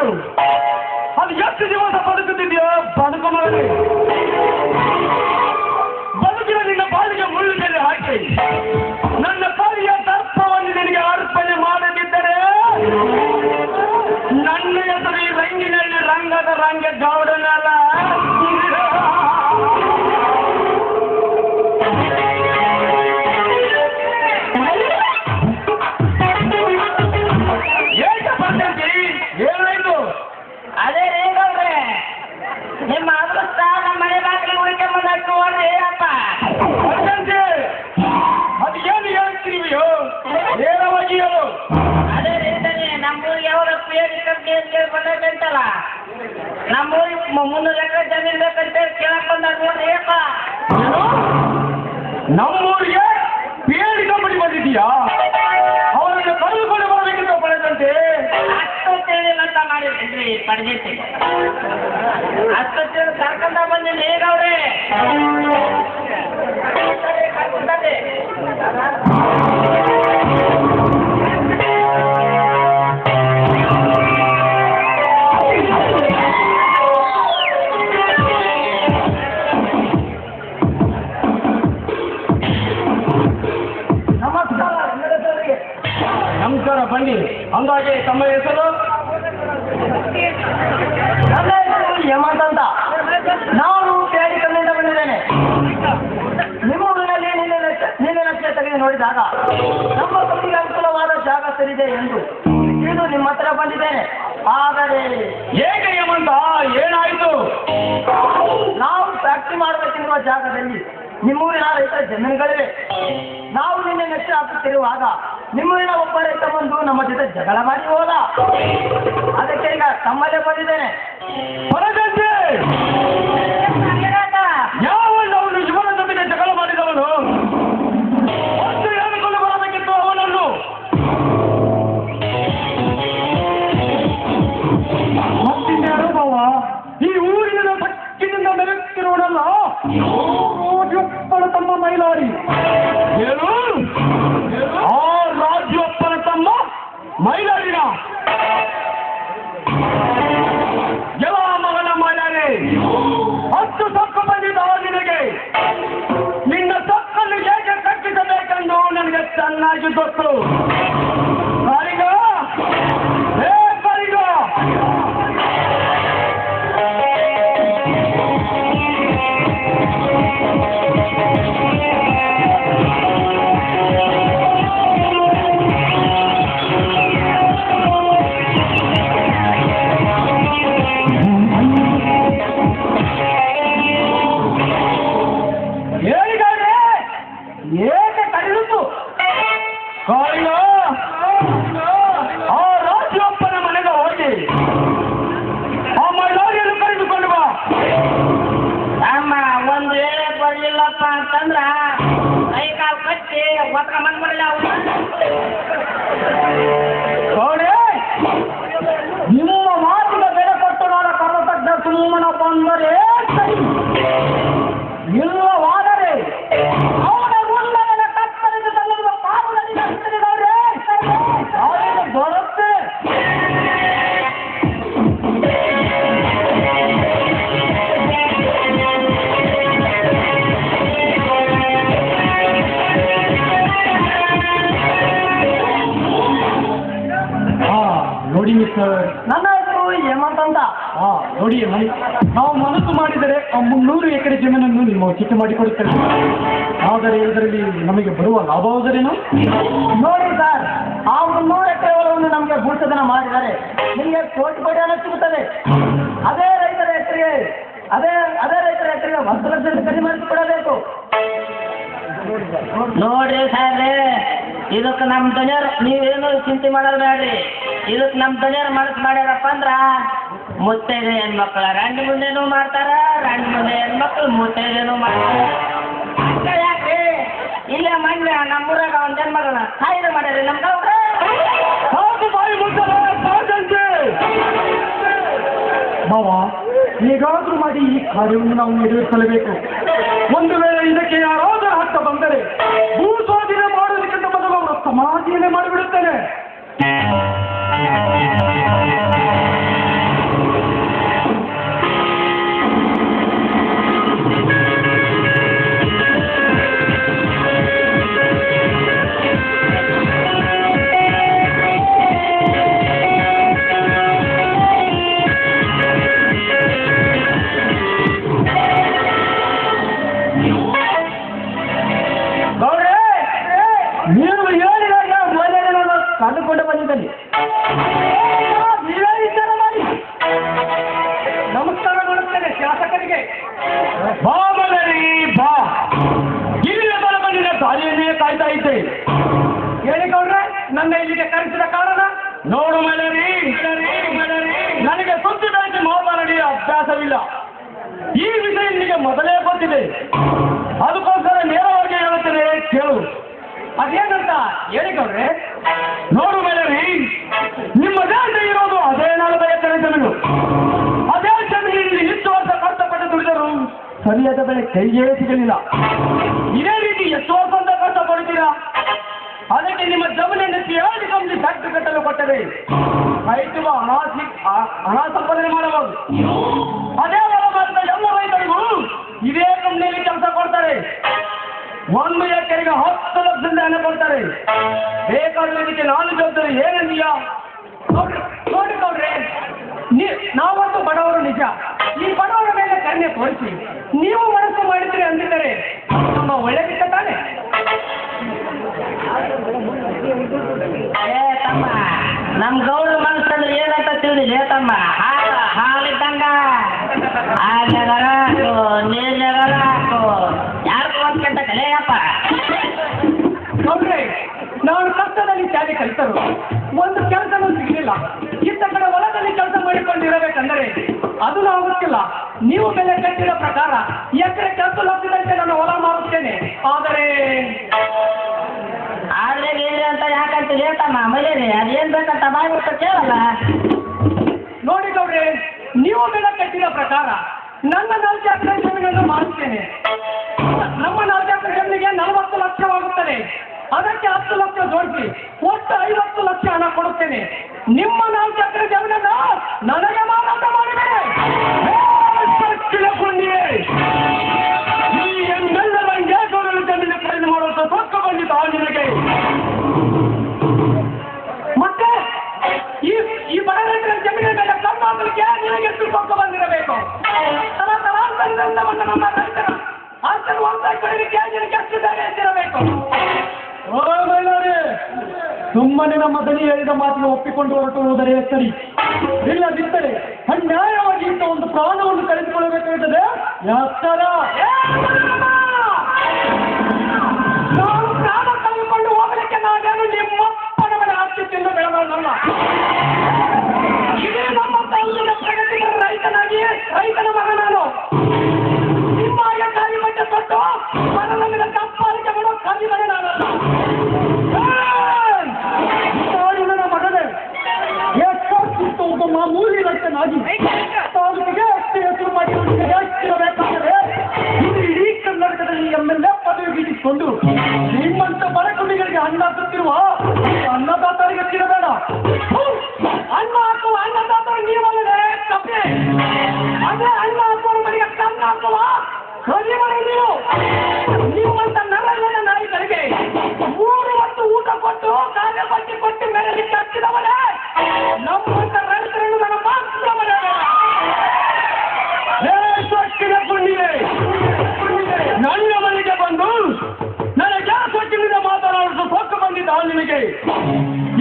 ಬದುಕು. ಅದು ಎಷ್ಟು ದಿವಸ ಬದುಕುತ್ತಿದೆಯೋ ಬದುಕು ಮಗನೇ. ಬದುಕಿನ ನಿನ್ನ ಬಾಳಿಗೆ ಮುಳ್ಳುಗೆರೆ ಹಾಕಿ ನನ್ನ ಕವಿಯ ತತ್ವವನ್ನು ನಿನಗೆ ಅರ್ಪಣೆ ಮಾಡದಿದ್ದರೆ ನನ್ನ ಹೆಸರು ಈ ರಂಗಿನಲ್ಲಿ ರಂಗದ ರಂಗ ಗೌಡನಲ್ಲ. ಏನಾಯ್ತು? ಅದೇ ರೀಗಲ್ರಿ ನಿಮ್ಮ ಅದೃಷ್ಟ ನಮ್ಮ ಮನೆ ಬಾಗಿಲು ಉಳಿಕೊಂಬಂದಷ್ಟು ನೋಡ್ರಿ ಅಪ್ಪ. ಅದು ಏನು ಹೇಳ್ತೀವಿಯೋ ನೇರವಾಗಿಯೋ? ಅದೇ ರೀತಿನೇ ನಮ್ಮೂರಿಗೆ ಯಾವಾಗ ಪೇಡಿ ಕಂಪ್ನಿ ಅಂತ ಹೇಳಿ ಬಂದೈತಂತಲ್ಲ, ನಮ್ಮೂರಿಗೆ 300 ಎಕರೆ ಜಮೀನು ಬೇಕಂತೇಳಿ ಕೇಳಕ್ ಬಂದಾಗ ನೋಡ್ರಿ ಅಪ್ಪ. ನಮ್ಮೂರಿಗೆ ಪೇಡಿ ಕಂಪನಿ ಬಂದಿದೀಯಾ? ಅವರನ್ನು ಕಳೆದುಕೊಂಡು ಬರಬೇಕಿಂತ ಪಡೆದಂತೆ ಅಷ್ಟು ತಿಳಿಲಂತ ಮಾಡಿದ್ರಿ ಪಡೆದಿತ್ತು. ಅಷ್ಟು ತಿಳಿ ಕರ್ಕೊಂಡ ಬಂದಿನಿ ಈಗ ಅವ್ರಿ ನಮಸ್ಕಾರ ಬನ್ನಿ. ಹಂಗಾಗಿ ತಮ್ಮ ಹೆಸರು? ನನ್ನ ಹೆಸರು ಹೇಮಂತ್ ಅಂತ. ನಾನು ಪೇಡಿ ಕಣ್ಣಿಂದ ಬಂದಿದ್ದೇನೆ. ನಿಮ್ಮ ಊರಿನಲ್ಲಿ ನೀನೆ ನಕ್ಷೆ ತೆಗೆದು ನೋಡಿದಾಗ ನಮ್ಮ ಕಣ್ಣಿಗೆ ಅನುಕೂಲವಾದ ಜಾಗ ಸರಿದೆ ಎಂದು ಇದು ನಿಮ್ಮ ಹತ್ರ ಬಂದಿದ್ದೇನೆ. ಆದರೆ ಹೇಗೆ ಹೇಮಂತ, ಏನಾಯಿತು? ನಾವು ಫ್ಯಾಕ್ಟ್ರಿ ಮಾಡಬೇಕೆನ್ನುವ ಜಾಗದಲ್ಲಿ ನಿಮ್ಮೂರಿನ ರೈತರ ಜಮೀನುಗಳಿವೆ. ನಾವು ನಿನ್ನೆ ನಕ್ಷೆ ಹಾಕುತ್ತಿರುವಾಗ ನಿಮ್ಮೂರಿನ ಒಬ್ಬ ರೈತ ಬಂದು ನಮ್ಮ ಜೊತೆ ಜಗಳ ಮಾಡಿ ಹೋದ. ಅದಕ್ಕೆ ಈಗ ತಮ್ಮಲ್ಲೇ ಬಂದಿದ್ದೇನೆ. ಯಾವನು ಅವನು ಇವನ ಜೊತೆಗೆ ಜಗಳ ಮಾಡಿದವನು? ಒಂದು ಹೇಳಿಕೊಂಡು ಬರಬೇಕಿತ್ತು ಅವನನ್ನು. ಮತ್ತಿನ್ಯಾರು ಬಾವ, ಈ ಊರಿನ ಸಕ್ಕಿನಿಂದ ಮೆರೆಯುತ್ತಿರುವುದಲ್ಲ ರಾಜ್ಯಪ್ಪನ ತಮ್ಮ ಮೈಲಾರಿ. ಏನು? ಆ ರಾಜ್ಯಪ್ಪನ ತಮ್ಮ ಮೈಲಾರಿನ ಎಲ್ಲ ಮಗನ ಮೈಲಾರಿ ಹತ್ತು ಸೊಕ್ಕು ಬಂದಿದ್ದ ನಿನಗೆ. ನಿನ್ನ ಸೊಕ್ಕನ್ನು ಹೇಗೆ ಕಟ್ಟಿಸಬೇಕೆಂದು ನನಗೆ ಚೆನ್ನಾಗಿ ಗೊತ್ತು. ಕಾರಿಗ, ಹೇ ಕಾರಿಗ, ಏಕೆ ಕಡಿದು ಕಾರಿಗ, ಆ ರಾಜ್ಯಪ್ಪನ ಮನೆಗೆ ಹೋಗಿ ಆ ಮೈಲಾರಿಯನ್ನು ಕರೆದುಕೊಂಡು ಬಾ. ಅಮ್ಮ ಒಂದು ವೇಳೆ ಬರ್ಲಿಲ್ಲಪ್ಪ ಅಂತಂದ್ರ ಕೈ ಕಾಲು ಕಟ್ಟಿ ಒತ್ಕೊಂಡ್ ಬಂದ್ಬಿಡಲ್ಲ ಅವ್ರು. ನೋಡಿ, ನಿಮ್ಮ ಮಾತಿಗೆ ಬೆಲೆ ಕೊಟ್ಟು ನಾನು ಕರ್ನಾಟಕದ ಸುಮ್ಮನ ಬಂದರೆ ಸರಿ, ಇಲ್ಲವಾದರೆ ಅವನ ಮುಂದೆ ತಪ್ಪಲಿದ್ದು ತನ್ನುವ ಪಾಪದಲ್ಲಿ ಬರುತ್ತೆ. ನೋಡಿ ಮಿಸ್ಟರ್, ನನ್ನ ಹೆಸರು ಹೇಮಂತ್ ಅಂತ. ನೋಡಿ, ನಾವು ಮನಸ್ಸು ಮಾಡಿದರೆ ಆ 300 ಎಕರೆ ಜಮೀನನ್ನು ನಿಮ್ಮ ಚಿಕ್ಕ ಮಾಡಿಕೊಡುತ್ತೇವೆ. ಆದರೆ ಇದರಲ್ಲಿ ನಮಗೆ ಬರುವ ಲಾಭವಾದರೇನು? ನೋಡಿ ಸರ್, ಆ 300 ಎಕರೆ ಹೊಲವನ್ನು ನಮಗೆ ಭೂಷಧನ ಮಾಡಿದರೆ ನಿಮಗೆ ಕೋಟಿ ಹಣ ಸಿಗುತ್ತದೆ. ಅದೇ ರೈತರ ಹೆಸರಿಗೆ 10 ಲಕ್ಷ ಕಡಿಮೆ ಮಾಡಿಸಿಕೊಡಬೇಕು. ನೋಡ್ರಿ ಸಾಹೇಬ್ರೆ, ಇದಕ್ಕೆ ನಮ್ಮ ದನಿಯರು ನೀವೇನು ಚಿಂತೆ ಮಾಡೋದು ಬೇಡ್ರಿ. ಇದಕ್ಕೆ ನಮ್ಮ ದನಿಯರು ಮನಸ್ಸು ಮಾಡ್ಯಾರಪ್ಪ ಅಂದ್ರ ಮುತ್ತೈದೆ ಹೆಣ್ಮಕ್ಳ ರಂಡಿ ಮುಂದೆನೂ ಮಾಡ್ತಾರ, ರಂಡಿ ಮುಂದೆ ಹೆಣ್ಮಕ್ಳು ಮುತ್ತೈದೇನು ಮಾಡ್ತಾರ. ಯಾಕ್ರಿ ಇಲ್ಲೇ ಮೊನ್ನೆ ನಮ್ಮೂರಾಗ ಒಂದು ಹೆಣ್ಮಗಳನ್ನ ಸಾಯಿದ ಮಾಡ್ಯಾರಿ ನಮ್ಮ ಗೌಡ್ರ. ಮಾವ, ಹೇಗಾದ್ರೂ ಮಾಡಿ ಈ ಕಾರ್ಯವನ್ನು ನಾವು ನೆರವೇರಿಸಲೇಬೇಕು. ಒಂದು ವೇಳೆ ಇದಕ್ಕೆ ಯಾರಾದರೂ ಹತ್ತ ಬಂದರೆ ಭೂ ಸ್ವಾಧೀನ ಮಾಡೋದಕ್ಕಿಂತ ಮೊದಲು ಅವರ ಸಮಾಧಿಯನ್ನೇ ಮಾಡಿಬಿಡುತ್ತೇನೆ. ನನಗೆ ಸುದ್ದಿ ಬೆಳೆಸಿ ಮಾತನಾಡಿ ಅಭ್ಯಾಸವಿಲ್ಲ. ಈ ವಿಷಯ ನಿನಗೆ ಮೊದಲೇ ಗೊತ್ತಿದೆ. ಅದಕ್ಕೋಸ್ಕರ ನೇರವಾಗಿ ಹೇಳುತ್ತೇನೆ, ಕೇಳು. ಅದೇನಂತ ಹೇಳಿ ಗೌಡ್ರೆ. ನೋಡು ಮೇಲರಿ, ನಿಮ್ಮ ದೇಶ ಇರೋದು ಅದೇ 40 ಎಕರೆ ಜಮೀನು. ಅದೇ ಜಮೀನಿನಲ್ಲಿ ಎಷ್ಟು ವರ್ಷ ಕಷ್ಟಪಟ್ಟು ದುಡಿದರು ಸರಿಯಾದ ಬೆಳೆ ಕೈಗೆ ಸಿಗಲಿಲ್ಲ. ಇದೇ ರೀತಿ ಎಷ್ಟು ವರ್ಷ ಅಂತ ಕಷ್ಟಪಡ್ತೀರಾ? ಅದಕ್ಕೆ ನಿಮ್ಮ ಜಮೀನನ್ನು 2 ಕಂಪ್ನಿ ಫ್ಯಾಕ್ಟ್ರಿ ಕಟ್ಟಲು ಕೊಟ್ಟರೆ ರೈತರು ಹಣ ಸಂಪಾದನೆ ಮಾಡಬಹುದು. ಅದೇ ಹೊಲ ಮಾಡಿದ ಎಲ್ಲ ರೈತರಿಗೂ ಇದೇ ಕಂಪ್ನಿಯಲ್ಲಿ ಕೆಲಸ ಕೊಡ್ತಾರೆ. 1 ಎಕರೆಗೆ 10 ಲಕ್ಷದಿಂದ ಹಣ ಕೊಡ್ತಾರೆ. ಬೇಕಾದ್ರೆ ಇದಕ್ಕೆ ನಾನು ಜವಾಬ್ದಾರಿ. ಏನಂದೀಯ? ನೋಡಿ ಗೌಡ್ರೆ, ನಾವಂತೂ ಬಡವರು ನಿಜ. ಈ ಬಡವರ ಮೇಲೆ ಕರುಣೆ ತೋರಿಸಿ ನೀವು ಮನಸ್ಸು ಮಾಡಿದ್ರಿ ಅಂದಿದ್ದರೆ ನಮ್ಮ ಒಳ್ಳೆದಿತ್ತ ತಾನೆ. ತಮ್ಮ, ನಮ್ ಗೌಡ್ರ ಮನಸ್ಸಂದ್ರೆ ಏನಂತ ತಿಳಿದಿಲ್ಲ ತಮ್ಮ. ಹಾಲಿದ್ದಂಗ ಹಾಲ್ನಾಗರ ಹಾಕು, ನೀರ್ನಾಗರ ಹಾಕು, ಯಾರಿಗೂ ಒಂದ್ ಕೆಟ್ಟ ಕಲೆಯಪ್ಪ. ಗೌಡ್ರೆ, ನಾನು ಕಷ್ಟದಲ್ಲಿ ಶಾಲೆ ಕಲಿತರು ಒಂದು ಕೆಲಸನೂ ಸಿಗಲಿಲ್ಲ. ಇತ್ತ ಕಡೆ ಹೊಲದಲ್ಲಿ ಕೆಲಸ ಮಾಡಿಕೊಂಡಿರಬೇಕಂದರೆ ಅದು ನಾವು ಗೊತ್ತಿಲ್ಲ. ನೀವು ಬೆಲೆ ಕಟ್ಟಿದ ಪ್ರಕಾರ ಎಕರೆ 10 ಲಕ್ಷದಂತೆ ನಾನು ಹೊಲ ಮಾರುತ್ತೇನೆ. ಆದರೆ ಅಂತ ಯಾಕಂತ ಹೇಳ್ತಮ್ಮ ಮೈಲೇರಿ, ಅದೇನ್ ಬೇಕಂತ ಮಾಡ್ಬಿಟ್ಟು ಕೇಳಲ್ಲ. ನೋಡಿ ಗೌಡ್ರೆ, ನೀವು ಬೆಲೆ ಕಟ್ಟಿದ ಪ್ರಕಾರ ನನ್ನ 4 ಎಕರೆ ಜಮೀನನ್ನು ಮಾರುತ್ತೇನೆ. ನಮ್ಮ 4 ಎಕರೆ ಜಮೀನಿಗೆ 40 ಲಕ್ಷವಾಗುತ್ತದೆ. ಅದಕ್ಕೆ 10 ಲಕ್ಷ ಜೋಡಿಸಿ ಒಟ್ಟು 50 ಲಕ್ಷ ಹಣ ಕೊಡುತ್ತೇನೆ. ನಿಮ್ಮ 4 ಎಕರೆ ಜಮೀನನ್ನು ನನಗೆ ಮಾರಾಟ ಮಾಡಿದರೆ ಈ ಎಂದೆಲ್ಲರ ಜಮೀನು ಖರೀದಿ ಮಾಡುವಂತ ಸೊಕ್ಕ ಬಂದಿತ್ತು ನಿನಗೆ. ಮತ್ತೆ ಈ ಬಡ ರೈತರ ಜಮೀನಿನ ಮೇಲೆ ಕಣ್ಣು ಹಾಕಲಿಕ್ಕೆ ನಿನಗೆ ಎಷ್ಟು ಸೊಕ್ಕ ಬಂದಿರಬೇಕು? ತಲಾಂತರದಿಂದ ಬಂದ ನಮ್ಮ ರೈತರ ಆರ್ಥಿಕ ಕಡೆಗೆ ನಿನಗೆ ಎಷ್ಟು ಧೈರ್ಯ ಇದ್ದಿರಬೇಕು? ಸುಮ್ಮನೆ ನಮ್ಮ ದನಿ ಹೇಳಿದ ಮಾತಿಗೆ ಒಪ್ಪಿಕೊಂಡು ಹೊರಟುವುದರೇ ಸರಿ. ಇಲ್ಲದಿದ್ದರೆ ಅನ್ಯಾಯವಾಗಿ ಇಂಥ ಒಂದು ಪ್ರಾಣವನ್ನು ಕಳೆದುಕೊಳ್ಳಬೇಕಾಗುತ್ತದೆ. ಯಾಸ್ತರ ನಾವು ಪ್ರಾಣ ಕಳೆದುಕೊಂಡು ಹೋಗಲಿಕ್ಕೆ ನಾನೇನು ನಿಮ್ಮಪ್ಪನ ಮೇಲೆ ಆಗ್ತಿತ್ತು ಬೆಳವಲ್ಲ. ಇದೇ ನಮ್ಮ ತಂಗಿನ ಪ್ರಗತಿಗೆ ರೈತನ ಮಗ ನಾನು. ನಿಮ್ಮ ಕಾಲಿ ಬಟ್ಟೆ ತೊಟ್ಟು ಮನದ ಮೇಲೆ ಕಪ್ಪಾರಿಕೆ ಮಾಡೋ ಕಾಲಿ ಮನೆ ನಾನಲ್ಲ. ನನ್ನ ಮಗನೇ, ಎಷ್ಟಾಗ್ತಿತ್ತು ಒಬ್ಬ ಮಾಮೂಲಿ ರೈತನಾಗಿ ತಾಲೂಕಿಗೆ ಅಷ್ಟೇ ಹೆಸರು ಮಾಡಿ ಹೆಚ್ಚಿರಬೇಕಾದರೆ ಇಡೀ ಕರ್ನಾಟಕದಲ್ಲಿ MLA ಪದವಿ ಗಿಟ್ಟಿಸಿಕೊಂಡು ನಿಮ್ಮಂತ ಬಡ ಕುಡಿಗಳಿಗೆ ಅನ್ನ ಹಾಕುತ್ತಿರುವ ಅನ್ನದಾತರಿಗೆ ತಿರಬೇಡ. ಅನ್ನ ಹಾಕುವ ಅನ್ನದಾತರು ನೀವಲ್ಲದೆ ಕಪ್ಪೆ. ಅದೇ ಅನ್ನ ಹಾಕುವ ಮನೆಗೆ ಕಣ್ಣು ಹಾಕುವ ಕಲಿಮನೆ ನೀವು. ನಿಮ್ಮಂತ ನರಗಳ ನಾಯಿಗಳಿಗೆ 3 ಹೊತ್ತು ಊಟ ಕೊಟ್ಟು ಕಾಗೆ ಬಟ್ಟಿ ಕೊಟ್ಟು ಮೆರಲಿಕ್ಕೆ ಹಚ್ಚಿದವನೇ ನಮ್ಮಂತ ರೈತರನ್ನು ನನ್ನ ಮಾತ್ರ ಸ್ವಚ್ಛದ ಪುಣ್ಯವೇ ನನ್ನ ಮನೆಗೆ ಬಂದು ನನಗೆ ಸ್ವಚ್ಛದಿಂದ ಮಾತನಾಡಿಸು ಸೊಕ್ಕ ಬಂದಿದ್ದ ನಿನಗೆ.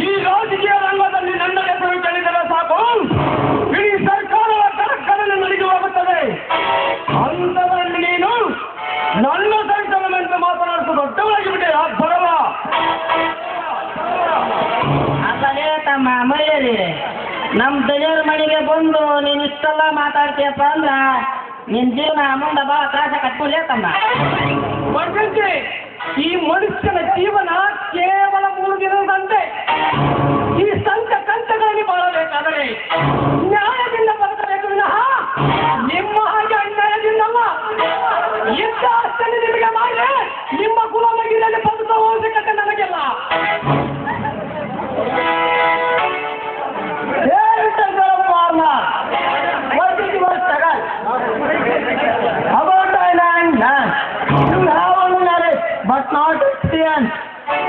ಈ ರಾಜಕೀಯ ರಂಗದಲ್ಲಿ ನನ್ನ ಹೆಸರು ಕೇಳಿದರೆ ಸಾಕು, ಇಡೀ ಸರ್ಕಾರದ ಕರಕರನ್ನು ನಡೆದು ಹೋಗುತ್ತದೆ. ಅಂತದಲ್ಲಿ ನೀನು ನನ್ನ ಸೈತನಂತೆ ಮಾತನಾಡಿಸು ದೊಡ್ಡವಾಗಿ ಬಿಟ್ಟೆ. ಬರಲ್ಲ ಅಲ್ಲೇ ತಮ್ಮ ಮೈಲೇರಿ, ನಮ್ಮ ದಲಿಯರ ಮನೆಗೆ ಬಂದು ನೀನು ಇಷ್ಟೆಲ್ಲ ಮಾತಾಡ್ತೀಯಪ್ಪ ಅಂದ್ರ ನಿನ್ ಜೀವನ ಮುಂದೆ ಬಹಳ ತ್ರಾಸ ಕಟ್ಕೊಳ್ಳೇ ತಮ್ಮ. ಈ ಮನುಷ್ಯನ ಜೀವನ ಕೇವಲ 3 ದಿನದಂತೆ. ಈ ಸಂತ ಕಂತಗಳಲ್ಲಿ ಬಾಳಬೇಕಾದರೆ ನ್ಯಾಯದಿಂದ ಬದುಕಬೇಕು ವಿನಃ ನಿಮ್ಮ ಹಾಗೆ ಅನ್ಯಾಯದಿಂದಲ್ಲ. ಇಂಥ ಅಷ್ಟನ್ನು ನಿಮಗೆ ಮಾಡಿ ನಿಮ್ಮ ಗುಲಾಮಗಿರಿಯಲ್ಲಿ ಬದುಕುವ ಅವಶ್ಯಕತೆ ನನಗೆಲ್ಲ. About Thailand, you have only knowledge, but not experience.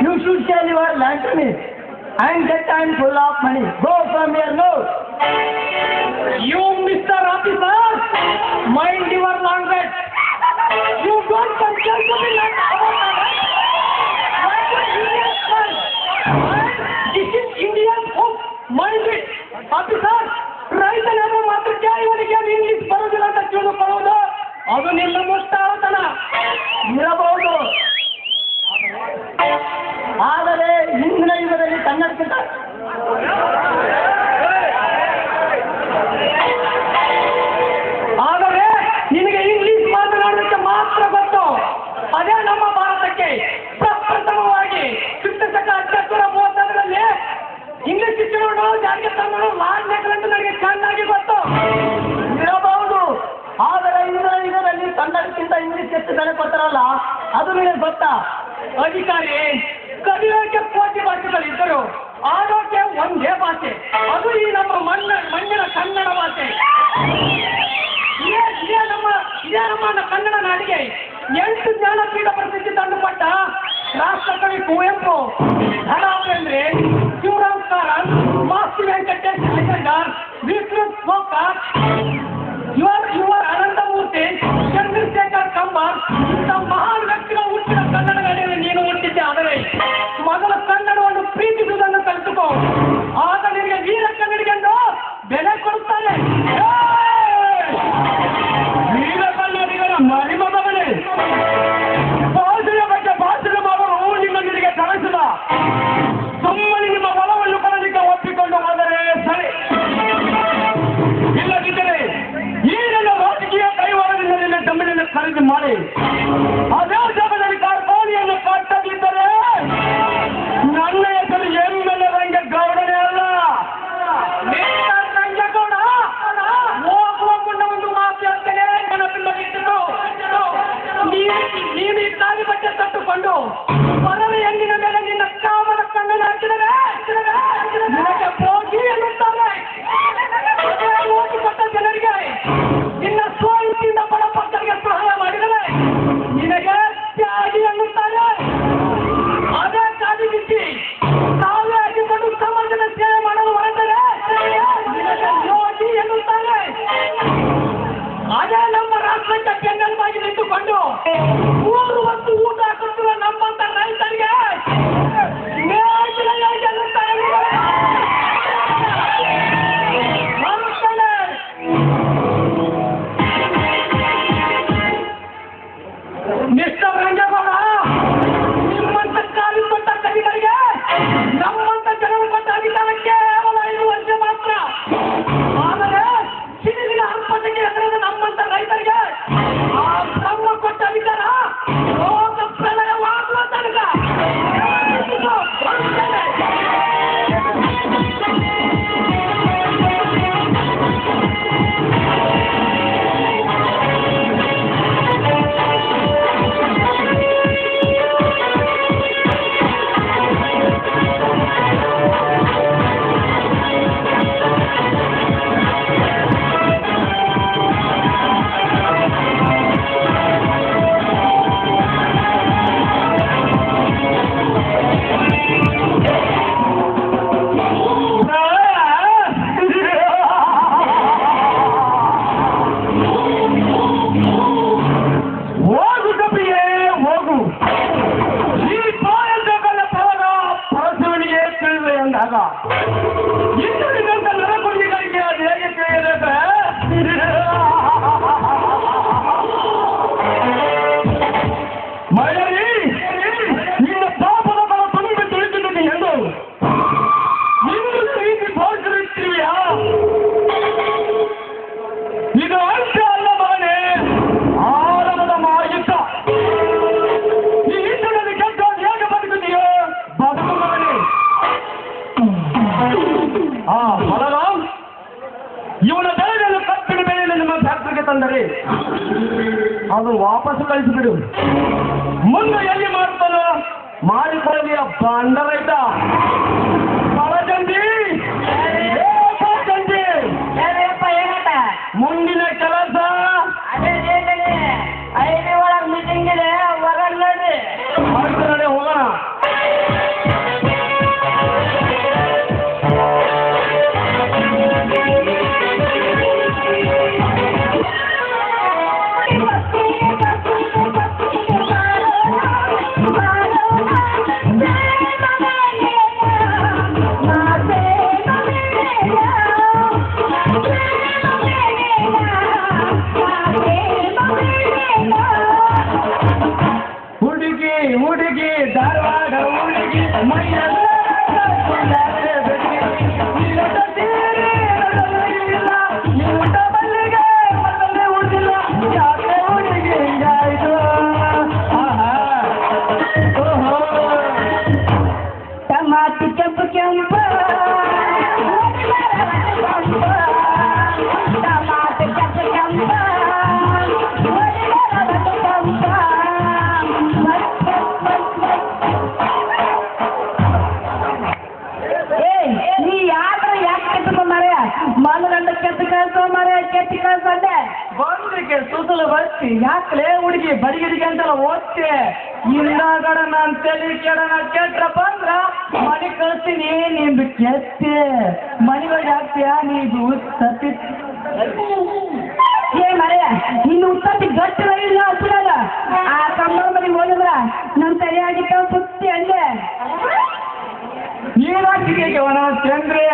You should sell your land to me and get time full of money. Go from here now. You, Mr. Officer, mind your language. You don't consult to me like this is Indian hope. Mind it. Officer, ರೈತನಾದ ಮಾತ್ರಕ್ಕೆ ಇವನಿಗೆ English ಬರುವುದಿಲ್ಲ ಅಂತ ತಿಳಿದುಕೊಳ್ಳುವುದು ಅದು ನಿನ್ನ ಮುಷ್ಟಾಳತನ ಇರಬಹುದು. ಆದರೆ ಇಂದಿನ ಯುಗದಲ್ಲಿ ಕನ್ನಡಕ್ಕಿಂತ ಅದು ನನಗೆ ಗೊತ್ತಾ ಅಧಿಕಾರಿ ಕಲಿಯೋಕೆ ಕೋಟಿ ಭಾಷೆಗಳಿದ್ದರು ಆರೋಗ್ಯ ಒಂದೇ ಭಾಷೆ ಅದು ಈ ನಮ್ಮ ಮಣ್ಣಿನ ಕನ್ನಡ ಭಾಷೆ ಇದೇ ನಮ್ಮ ಕನ್ನಡ ನಾಡಿಗೆ 8 ಜ್ಞಾನಪೀಠ ಪ್ರಸಿದ್ಧಿ ತಂದುಪಟ್ಟ ರಾಷ್ಟ್ರಕವಿ ಕುವೆಂಪು ಧನಾಬೇಂದ್ರೆ ಶಿವರಾಮ್ ಕಾರಂತ್ ಮಾಸ್ತಿ ವೆಂಕಟೇಶ್ ಅಯ್ಯಂಗಾರ್ ವಿಷ್ಣು ಗೋಕಾಕ್ ಯುವರ್ ಅನಂತಮೂರ್ತಿ ಚಂದ್ರಶೇಖರ್ ಕಂಬಾರ್ ಇಂಥ ಮಹಾನ್ ವ್ಯಕ್ತಿಗಳು ಹುಟ್ಟಿದ ಕನ್ನಡ ನಾಡಿನಲ್ಲಿ ನೀನು ಹುಟ್ಟಿದ್ದೆ ಆದರೆ ಮೊದಲ ಕನ್ನಡವನ್ನು ಪ್ರೀತಿಸುವುದನ್ನು ಕಲಿತುಕೋ ಆಗ ನಿನಗೆ ವೀರ ಕನ್ನಡಿಗೆಂದು ಬೆಲೆ ಕೊಡುತ್ತಾರೆ ವೀರ ಕನ್ನಡಿಗರ ಮಹಿಮಗವನೇ ಭಾಷೆಯ ಬಗ್ಗೆ ಭಾಷಣ ಮಾಡುವ ನಿಮ್ಮ ನಿನಗೆ ಕಳಿಸಿದ ಸುಮ್ಮನೆ ನಿಮ್ಮ ಬಲವನ್ನು ಕೊಡಲಿಕ್ಕೆ ಒಪ್ಪಿಕೊಂಡು ಹೋದರೆ ಸರಿ ಇಲ್ಲದಿದ್ದರೆ ಈ ನನ್ನ ರಾಜಕೀಯ ಕೈವಾರದಿಂದ ನಿನ್ನ ಜಮೀನನ್ನು ಖರೀದಿ ಮಾಡಿ ಅದೇ ಜಾಗದಲ್ಲಿ ಕಾರ್ಖಾನೆಯನ್ನು ಕಟ್ಟದಿದ್ದರೆ ನನ್ನ ಹೆಸರು ಎಮ್ಮೆಲ್ಲೆ ರಂಗೇಗೌಡನೇ ಅಲ್ಲ ರಂಗೇಗೌಡ ಹೋಗುವ ಮುನ್ನ ಒಂದು ಮಾತು ಹೇಳ್ತೇನೆ ನೆನಪಿಲ್ಲದಿದ್ದು ನೀನು ಈ ತಾಲಿ ಬಟ್ಟೆ ತಟ್ಟುಕೊಂಡು ಪರವೆ ಹೆಣ್ಣಿನ ಮೇಲೆ ನಿನ್ನ ಕಾಮನ ಕಣ್ಣನ್ನು ಹಾಕಿದರೆ ನಿನಗೆ ಹೋಗಿ ಎನ್ನುತ್ತಾರೆ ಓಟು ಕೊಟ್ಟ ಜನರಿಗೆ ನಿನ್ನ ಸೋಲಿನಿಂದ ಬಡ ಭಕ್ತರಿಗೆ ಸಹಾಯ ಮಾಡಿದರೆ ನಿನಗೆ ತ್ಯಾಗಿ ಎನ್ನುತ್ತಾರೆ ಅದೇ ತ್ಯಾಗಿ ಬಿಚ್ಚಿ ತಾವೇ ಹಾಕಿಕೊಂಡು ಸಮಾಜದ ಸೇವೆ ಮಾಡಲು ಹೊರಟರೆ ನಿನಗೆ ಯೋಗಿ ಎನ್ನುತ್ತಾರೆ ಅದೇ ನಮ್ಮ ರಾಷ್ಟ್ರಕ್ಕೆ ಬೆನ್ನೆಲುಬಾಗಿ ನಿಂತುಕೊಂಡು 3 ಹೊತ್ತು ಊಟ ಹಾಕುತ್ತಿರುವ ನಮ್ಮಂತ ರೈತರಿಗೆ ಮಿಸ್ಟರ್ ರಂಗೇಗೌಡ ನಿಮ್ಮಂತ ಕಾಲು ಕೊಟ್ಟ ಕಲಿಗಳಿಗೆ ನಮ್ಮಂತ ಜನರು ಕೊಟ್ಟ ಅಧಿಕಾರ ಕೇವಲ 5 ವರ್ಷ ಮಾತ್ರ ಆದರೆ ಸಿಡಿಲಿನ ಹಂಪಟಿಗೆ ಎದುರಾದ ನಮ್ಮಂತ ರೈತರಿಗೆ ಆ ಬ್ರಹ್ಮ ಕೊಟ್ಟ ಅಧಿಕಾರ ಲೋಕ ಪ್ರಳಯವಾಗುವ ತನಕ ಇನ್ನುಳಿದಂತ ನರಗುಂಡಿಗಳಿಗೆ ಅದು ಹೇಗೆ ಕೇಳಿದ್ರೆ ಮೈಲರಿ ನಿನ್ನ ಪಾಪದ ಬಲ ತುಂಬಿ ತಿಳಿದಿದ್ದೀನಿ ಎಂದು ಇನ್ನೂ ರೀತಿ ಘೋಷಿಸುತ್ತೀಯಾ ಇದು ಅಂಶ ಅಲ್ಲ ಮಗನೇ ಆರಂಭದ ಮಾಯುತ್ತ ಈ ಹಿಂದಿನಲ್ಲಿ ಗೆದ್ದು ಹೇಗೆ ಬದುಕಿದೆಯೋ ಬದುಕು ಮಗನೇ ಬಲರಾಮ್ ಇವನ ಬೆಳೆಯನ್ನು ಕಪ್ಪಿನ ಬೆಳೆಯನ್ನು ನಿಮ್ಮ ಫ್ಯಾಕ್ಟರಿಗೆ ತಂದರೆ ಅದು ವಾಪಸ್ ಕಳಿಸಿಬಿಡು ಮುಂದೆ ಎಲ್ಲಿ ಮಾಡ್ತಾನೋ ಮಾಡಿಕೊಳ್ಳಲಿಯ ಬಂಡ ರೈತ ಮುಂದಿನ ಕೆಲಸ ಐದು ಒಳಗೆ ಮೀಟಿಂಗ್ ಇದೆ ಹೊರಗೆ ನೋಡಿ ಮಾಡ್ತಾನೆ ಹೋಗೋಣ ಬಂದಿಗೆ ಸುಸಲು ಬರ್ತಿ ಯಾಕಲೇ ಹುಡುಗಿ ಬರಿಗಿರಿಗೆ ಅಂತೆಲ್ಲ ಓದ್ತಿ ಹಿಂದಾಗಡ ನಾನು ತಲೆ ಕೆಡನ ಕೆಟ್ರಪ್ಪ ಅಂದ್ರ ಮನೆ ಕಳ್ತೀನಿ ನಿಂದು ಕೆತ್ತಿ ಮನೆಗಳಿಗೆ ಹಾಕ್ತೀಯ ನೀದು ಸತಿ ಏ ಮರೆಯ ನಿನ್ನ ಉತ್ಪತ್ತಿ ಗಟ್ಟಿ ಇಲ್ಲ ಹಚ್ಚಿದಾಗ ಆ ಕಮ್ಮಳ ಮನೆಗೆ ಹೋಗಿದ್ರ ನಮ್ಮ ತಲೆಯಾಗಿತ್ತ ಸುತ್ತಿ ಅಂದೆ ನೀರಾಟಿಗೆ ಚಂದ್ರಿ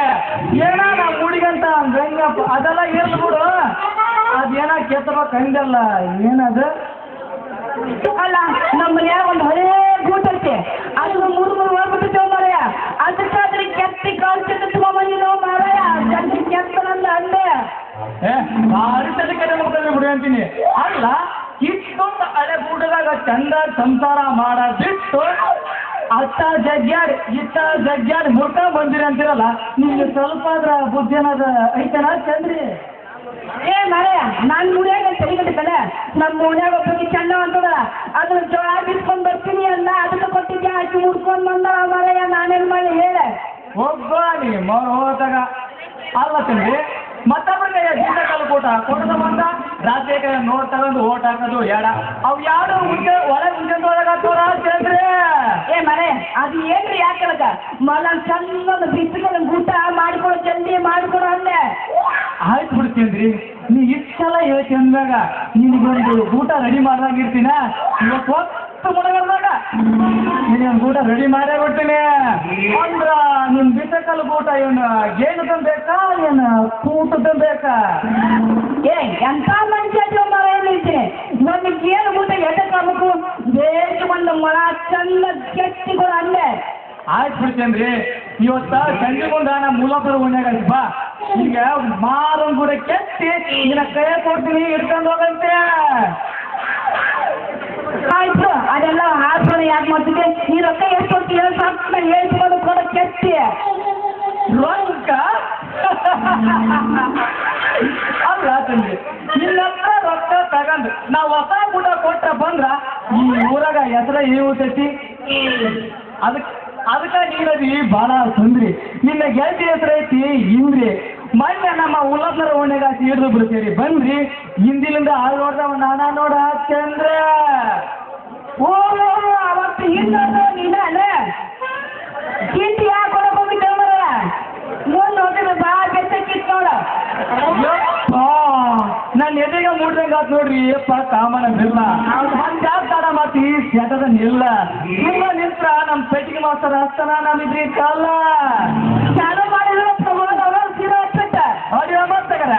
ಏನ ನಮ್ಮ ಹುಡುಗಂತ ಗಂಗಪ್ಪ ಅದೆಲ್ಲ ಇರ್ಲಿ ಬಿಡು ಅದೇನ ಕೆತ್ತಬೇಕು ಅಂದಲ್ಲ ಏನದು ಅಲ್ಲ ನಮ್ಮ ಮನ್ಯಾಗ ಒಂದು ಹಳೇ ಗೂಟ ಐತೆ ಅದು ಮೂರು ಹೋಗ್ಬಿಟ್ಟಿದ್ದೇವ ಮಾರಾಯ ಅದಕ್ಕಾದ್ರೆ ಕೆತ್ತಿ ಕಾಲ್ ಕೆತ್ತ ಬಂದಿದ್ದೇವ ಮಾರಾಯ ಜಲ್ದಿ ಕೆತ್ತನಂದ ಅಂದೆ ಭಾರಿ ತಲೆ ಕಡೆ ಬಿಡು ಅಂತೀನಿ ಅಲ್ಲ ಇಷ್ಟೊಂದು ಹಳೆ ಗೂಟದಾಗ ಚಂದ ಸಂಸಾರ ಮಾಡ ಬಿಟ್ಟು ಅತ್ತ ಜಗ್ಗ್ಯಾಡ್ ಇತ್ತ ಜಗ್ಗ್ಯಾಡ್ ಮುಟ್ಟ ಬಂದಿರಿ ಅಂತೀರಲ್ಲ ನಿಮ್ಗೆ ಸ್ವಲ್ಪ ಆದ್ರ ಬುದ್ಧಿ ಅನ್ನೋದು ಐತನ ಚಂದ್ರಿ ಏ ಮಾರಾಯ ನಾನ್ ಮುಡಿಯಾಗ ತೆರಿಗಟ್ಟಿದ್ದಲ್ಲ ನಮ್ಮ ಮುಡಿಯಾಗ ಒಬ್ಬರಿಗೆ ಚೆಂದ ಅಂತದ ಅದ್ರ ಜೋಳ ಬಿಸ್ಕೊಂಡ್ ಬರ್ತೀನಿ ಅಲ್ಲ ಅದಕ್ಕೆ ಕೊಟ್ಟಿದ್ದೆ ಹಾಕಿ ಮುಡ್ಕೊಂಡ್ ಬಂದ ಮಾರಾಯ ನಾನೇನ್ ಮಾಡಿ ಹೇಳ ಒಬ್ಬ ನೀ ಹೋದಾಗ ಅಲ್ಲ ಚಂದ್ರಿ ಮತ್ತೊಬ್ಬರಿಗೆ ಜೀತ ಕಾಲ ಕೊಟ್ಟದ ಬಂದ ರಾತ್ರಿ ನೋಡ್ ತಗೊಂಡು ಓಟ್ ಹಾಕೋದು ಎಡ ಅವು ಯಾರು ಒಳಗೆ ಮುಂಜಾನೆ ತೋರ ಚಂದ್ರಿ ಏ ಮರೆ ಅದು ಏನ್ರಿ ಯಾಕಲಕ ಮಲ ಚಂದ ಬಿಸಿಗಳ ಊಟ ಮಾಡ್ಕೊಡು ಜಲ್ದಿ ಮಾಡ್ಕೊಡು ಅಂದೆ ಆಯ್ತು ಬಿಡ್ತೀನ್ರಿ ನೀ ಇಷ್ಟೆಲ್ಲ ಹೇಳ್ತಿ ಅಂದಾಗ ನಿನಗೊಂದು ಊಟ ರೆಡಿ ಮಾಡ್ದಂಗಿರ್ತೀನ ಇವತ್ತು ಹೊತ್ತು ಮುಳಗಲ್ದಾಗ ನೀನೊಂದು ಊಟ ರೆಡಿ ಮಾಡೇ ಬಿಡ್ತೀನಿ ಅಂದ್ರ ನಿನ್ ಬಿಸಕಲ್ ಊಟ ಏನು ಗೇಣು ತಂಬೇಕಾ ಏನು ಕೂಟು ತಂಬೇಕಾ ಏ ಎಂತ ಮನುಷ್ಯ ಮರ ನಿಲ್ತೀನಿ ನಮಗೆ ಏನು ಊಟ ಎದಕ್ಕಾಗಬೇಕು ಬೇಗ ಒಂದು ಮೊಳ ಚಂದ ಕೆಟ್ಟಿಗಳು ಅಂದೆ ಆಯ್ತು ಬಿಡ್ತೇನ್ರಿ ಇವತ್ತ ಸಂಜೆ ಮುಂದ ನಮ್ಮ ಮೂಲಪುರ ಉಣ್ಯಾಗ ಬಾ ಈಗ ಮಾರೊಂದು ಕೂಡ ಕೆತ್ತಿ ನಿನ್ನ ಕೈ ಕೊಡ್ತೀನಿ ಇಟ್ಕೊಂಡು ಹೋಗಂತೆ ಆಯ್ತು ಅದೆಲ್ಲ ಹಾಸ್ಪಿಟಲ್ ಯಾಕೆ ಮಾಡ್ತಿದ್ದೆ ನೀ ರೊಕ್ಕ ಎಷ್ಟು ಕೊಡ್ತೀಯ ಸ್ವಲ್ಪ ಹೇಳ್ಕೊಂಡು ಕೊಡ ಕೆತ್ತಿ ರೊಕ್ಕ ಅಲ್ಲ ತಂದ್ರಿ ನಿನ್ನ ಹತ್ರ ರೊಕ್ಕ ತಗೊಂಡು ನಾವು ಹೊಸ ಊಟ ಕೊಟ್ಟ ಬಂದ್ರ ಈ ಊರಾಗ ಹೆಸರ ಇರ್ತೈತಿ ಅದಕ್ಕೆ ನೀನದಿ ಭಾಳ ಸುಂದ್ರಿ ನಿನ್ನ ಗೆಳತಿ ಹೆಸರು ಐತಿ ಇಂದ್ರಿ ಮೊನ್ನೆ ನಮ್ಮ ಉಲ್ಲಪ್ಪನರ ಓಣ್ಯಾಗ ಹಿಡಿದು ಬಿಡ್ತೀರಿ ಬಂದ್ರಿ ಹಿಂದಿಲಿಂದ ಆಳು ನೋಡ್ದವ ನಾನಾ ನೋಡ ಚಂದ್ರ ಓ ಅವತ್ತು ಹಿಂದೆ ನೀನೇ ಹಿಂದಿ ಯಾಕೆ ಕೊಡಕ್ ಹೋಗಿದ್ದೆ ಮರ ಮುಂದೆ ಹೋಗಿದ್ರೆ ಬಾ ಬೆಚ್ಚಕ್ಕಿತ್ತು ನೋಡ ನನ್ನ ಎದೆಗೆ ಮೂಡ್ದಂಗ ಆತ್ ನೋಡ್ರಿ ಯಪ್ಪ ಕಾಮನ ಬಿರ್ಲ ಒಂದ್ ತಡ ಮಾತಿ ಸೆಟದ ನಿಲ್ಲ ಇಲ್ಲ ನಿಂತ್ರ ನಮ್ ಪೆಟ್ಟಿಗೆ ಮಾಸ್ತರ ಹಸ್ತನ ನಮ್ಮಿದ್ರಿ ಕಾಲ ಚಾಲು ಮಾಡಿದ್ರೆ ತಗೊಂಡು ಸೀರೆ ಹಚ್ಚ ಆಡಿಯೋ ಮಾಡ್ತಾರ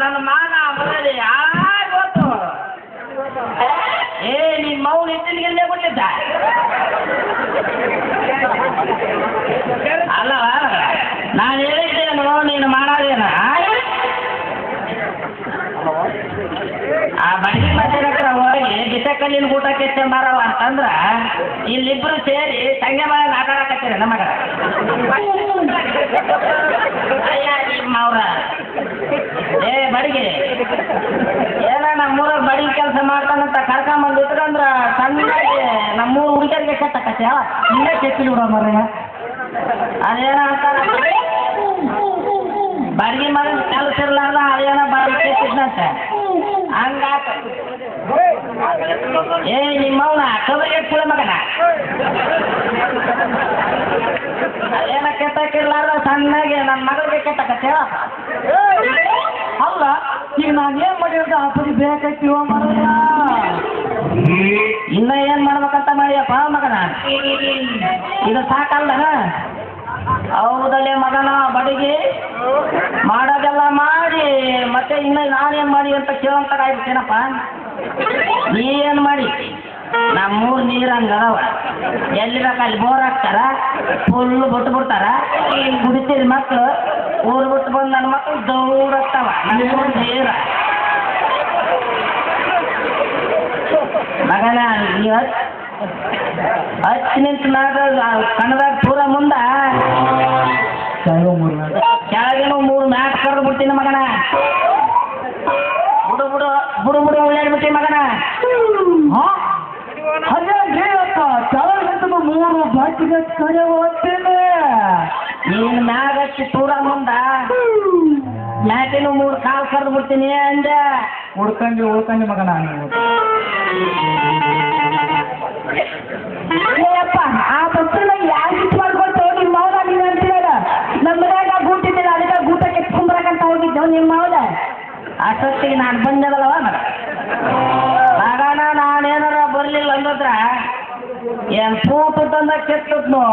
ನನ್ನ ಮಾನ ಬರಲಿ ಆಗೋತು. ಏ ನಿಮ್ಮ ಮೌನ ಇದ್ದಲ್ಲಿಗೆ ಕೊಟ್ಟಿದ್ದ ಅಲ್ಲವ ನಾನು ಹೇಳಿದ್ದೇನು ನೀನು ಮಾಡೋದೇನ ಆ ಬಡ್ಡಿ ಮಧ್ಯ ಹೋಗಿ ಬಿಸಕಲ್ಲಿನ ಊಟ ಕೆಚ್ಚ ಮಾರವ ಅಂತಂದ್ರ ಇಲ್ಲಿಬ್ರು ಸೇರಿ ಸಂಗೆ ಮಳೆ ಆಟಾಡಕತ್ತೀರ ನಮಗ ಅಯ್ಯ ನಿಮ್ಮವ್ರ ಏ ಬಡಿಗೆ ಏನ ನಮ್ಮೂರ ಬಡಿ ಕೆಲಸ ಮಾಡ್ತಾನಂತ ಕರ್ಕೊಂಬಂದು ಇಟ್ಕೊಂಡ್ರ ಸಣ್ಣಗೆ ನಮ್ಮೂರ ಹುಡುಗರಿಗೆ ಕೆಟ್ಟಕತ್ತೆ ಇಲ್ಲೇ ಕೆತ್ತಿಲ್ ಬಿಡೋ ಮರ ಅದೇನ ಅಂತ ಬಾಡಿಗೆ ಮಗ ಕೆಲಸ ಇರ್ಲಾರ್ದ ಅದೇನ ಬಾಡಿ ಕೆತ್ತಿದ್ನಂತೆ ಹಂಗಾತ ಏ ನಿಮ್ಮವನ ಕಬರಿಗೆ ಕುಳ ಮಗನ ಅದೇನ ಕೆಟ್ಟಕ್ಕಿರ್ಲಾರ್ದ ಸಣ್ಣಗೆ ನನ್ನ ಮಗಳಿಗೆ ಕೆಟ್ಟಕತ್ತೆ ಅಲ್ಲ ಈಗ ನಾನು ಏನ್ ಮಾಡಿರೋದು ಆಪದಿ ಬೇಕಾಯ್ತೀವ ಮರಯ್ಯ ಇನ್ನ ಏನ್ ಮಾಡ್ಬೇಕಂತ ಮಾಡಿಯಪ್ಪ ಮಗನ ಇದು ಸಾಕಲ್ದನ ಹೌದಲ್ಲೇ ಮಗನ ಬಡಿಗೆ ಮಾಡೋದೆಲ್ಲ ಮಾಡಿ ಮತ್ತೆ ಇನ್ನ ನಾನೇನ್ ಮಾಡಿ ಅಂತ ಕೇಳಂತಾಗಾಯ್ಬಿಡ್ತೇನಪ್ಪ ನೀ ಏನ್ ಮಾಡಿ ನಮ್ಮೂರ್ ನೀರ್ ಹಂಗದವ ಎಲ್ಲಿ ಬೇಕಲ್ಲಿ ಬೋರ್ ಹಾಕ್ತಾರ ಫುಲ್ ಬಿಟ್ಟು ಬಿಡ್ತಾರ ಕುಡಿತೀರಿ ಮಕ್ಳು ಊರ್ ಬಿಟ್ಟು ಬಂದು ನನ್ನ ಮಕ್ಳು ದೌಡತ್ತಾವ ನಮ್ಮೂರ್ ನೀರ ಮಗನ ನೀವು ಹಚ್ಚಿ ನಿಂತ ಮ್ಯಾಗ ಕನ್ನದಾಗ ಪೂರ ಮುಂದ ಕೆಳಗೇನು 3 ಮ್ಯಾಟ್ ಕರೆದು ಬಿಡ್ತೀನಿ ಮಗನ ಬುಡು ಬುಡು ಬುಡು ಬುಡು ಉಳ್ಳಾಡ್ಬಿಟ್ಟಿ ಮಗನ ಅದೇ ಕೆಳಗಂತ 3 ಬಾಟಿಗೆ ಕಡೆ ಹೋಗ್ತೇನೆ ನೀನ್ ಮ್ಯಾಗ ಹಚ್ಚಿ ಪೂರ ಮುಂದ ಮ್ಯಾಟಿನ 3 ಕಾಲು ಕರೆದು ಬಿಡ್ತೀನಿ ಅಂದೆ ಉಳ್ಕಂಡಿ ಮಗನ ಏಯಪ್ಪ ಆ ಬಸ್ಸನ್ನ ಯಾರು ಗಿಟ್ ಮಾಡ್ಕೊಳ್ತು ನಿಮ್ಮ ಮಾವನ ನೀನು ಅಂತೀರ ನಮ್ಮ ಮನ್ಯಾಗ ಗೂಟಿದ್ದಿಲ್ಲ ಅದಕ್ಕೆ ಗೂಟ ಕೆತ್ಕೊಂಬರಕಂತ ಹೋಗಿದ್ದೆವು ನಿಮ್ಮ ಮಾವನ ಅಷ್ಟೊತ್ತಿಗೆ ನಾನು ಬಂದದಲ್ಲವ ಮಗನ ನಾನೇನಾರ ಬರ್ಲಿಲ್ಲ ಅಂದದ್ರ ಏನ್ ಪೂಟದಂದ ಕೆತ್ತದ್ನು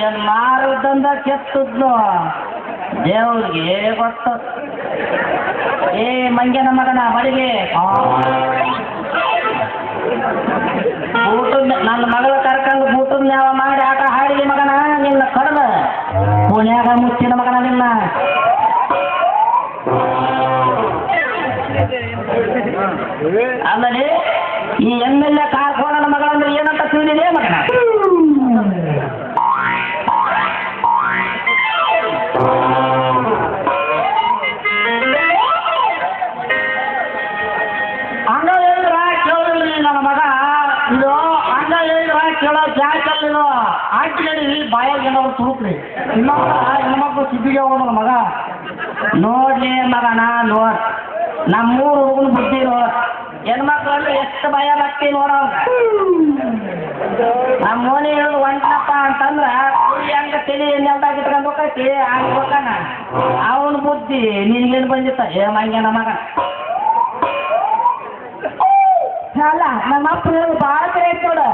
ಏನ್ ಮಾರದಂದ ಕೆತ್ತದ್ನು ದೇವ್ರಿಗೆ ಗೊತ್ತ ಏ ಮಂಗ್ಯನ ಮಗನ ಬಡಿಗೆ ಬೂಟದ ನನ್ನ ಮಗಳ ಕರ್ಕೊಂಡು ಬೂಟದ ನ್ಯಾವ ಮಾಡಿ ಆಟ ಹಾಡಿಗೆ ಮಗನ ನಿನ್ನ ಕಡದ ಪುಣ್ಯಾಗ ಮುಚ್ಚಿನ ಮಗನ ನಿನ್ನ ಅಲ್ಲದೆ ಈ ಎಮ್ಮೆಲ್ಲೆ ಕಾರ್ಕೋಣನ ಮಗಳಂದ್ರೆ ಏನಂತ ತಿಳಿದಿದೆ ಮಗನ ಹಂಗ ಹೇಳಿದ್ರ ಕೇಳಿಲ್ಲ ನನ್ನ ಮಗ ಇದು ಹಂಗ ಹೇಳಿದ್ರ ಕೇಳೋ ಜಾಗಲ್ಲಿನೋ ಆಟಿನಲ್ಲಿ ಬಾಯಾಗ ಏನಾದ್ರು ತುರುಕ್ರಿ ಹೆಣ್ಮಕ್ಳು ಸಿದ್ಧಿಗೆ ಹೋಗೋಣ ಮಗ ನೋಡ್ಲಿ ಮಗನ ನೋಡ್ ನಮ್ಮೂರು ಹುಡುಗನ ಬುದ್ಧಿ ನೋಡ್ ಹೆಣ್ಮಕ್ಳು ಅಂದ್ರೆ ಎಷ್ಟು ಭಯ ಭಕ್ತಿ ನೋಡೋ ನಮ್ಮ ಮೋನಿ ಹೇಳೋದು ಒಂಟಪ್ಪ ಅಂತಂದ್ರ ಹಂಗ ತಲೆ ನೆಲ್ದಾಗ ಇಟ್ಕೊಂಡು ಹೋಗೈತಿ ಹಂಗ ಹೋಗಣ ಅವನ ಬುದ್ಧಿ ನಿನ್ಗೇನು ಬಂದಿತ್ತ ಮಂಗ್ಯನ ಮಗ ಅಲ್ಲ ನಮ್ಮ ಅಪ್ಪ ಹೇಳೋದು ಭಾಳ ಕರೆ ಐತೆ ನೋಡು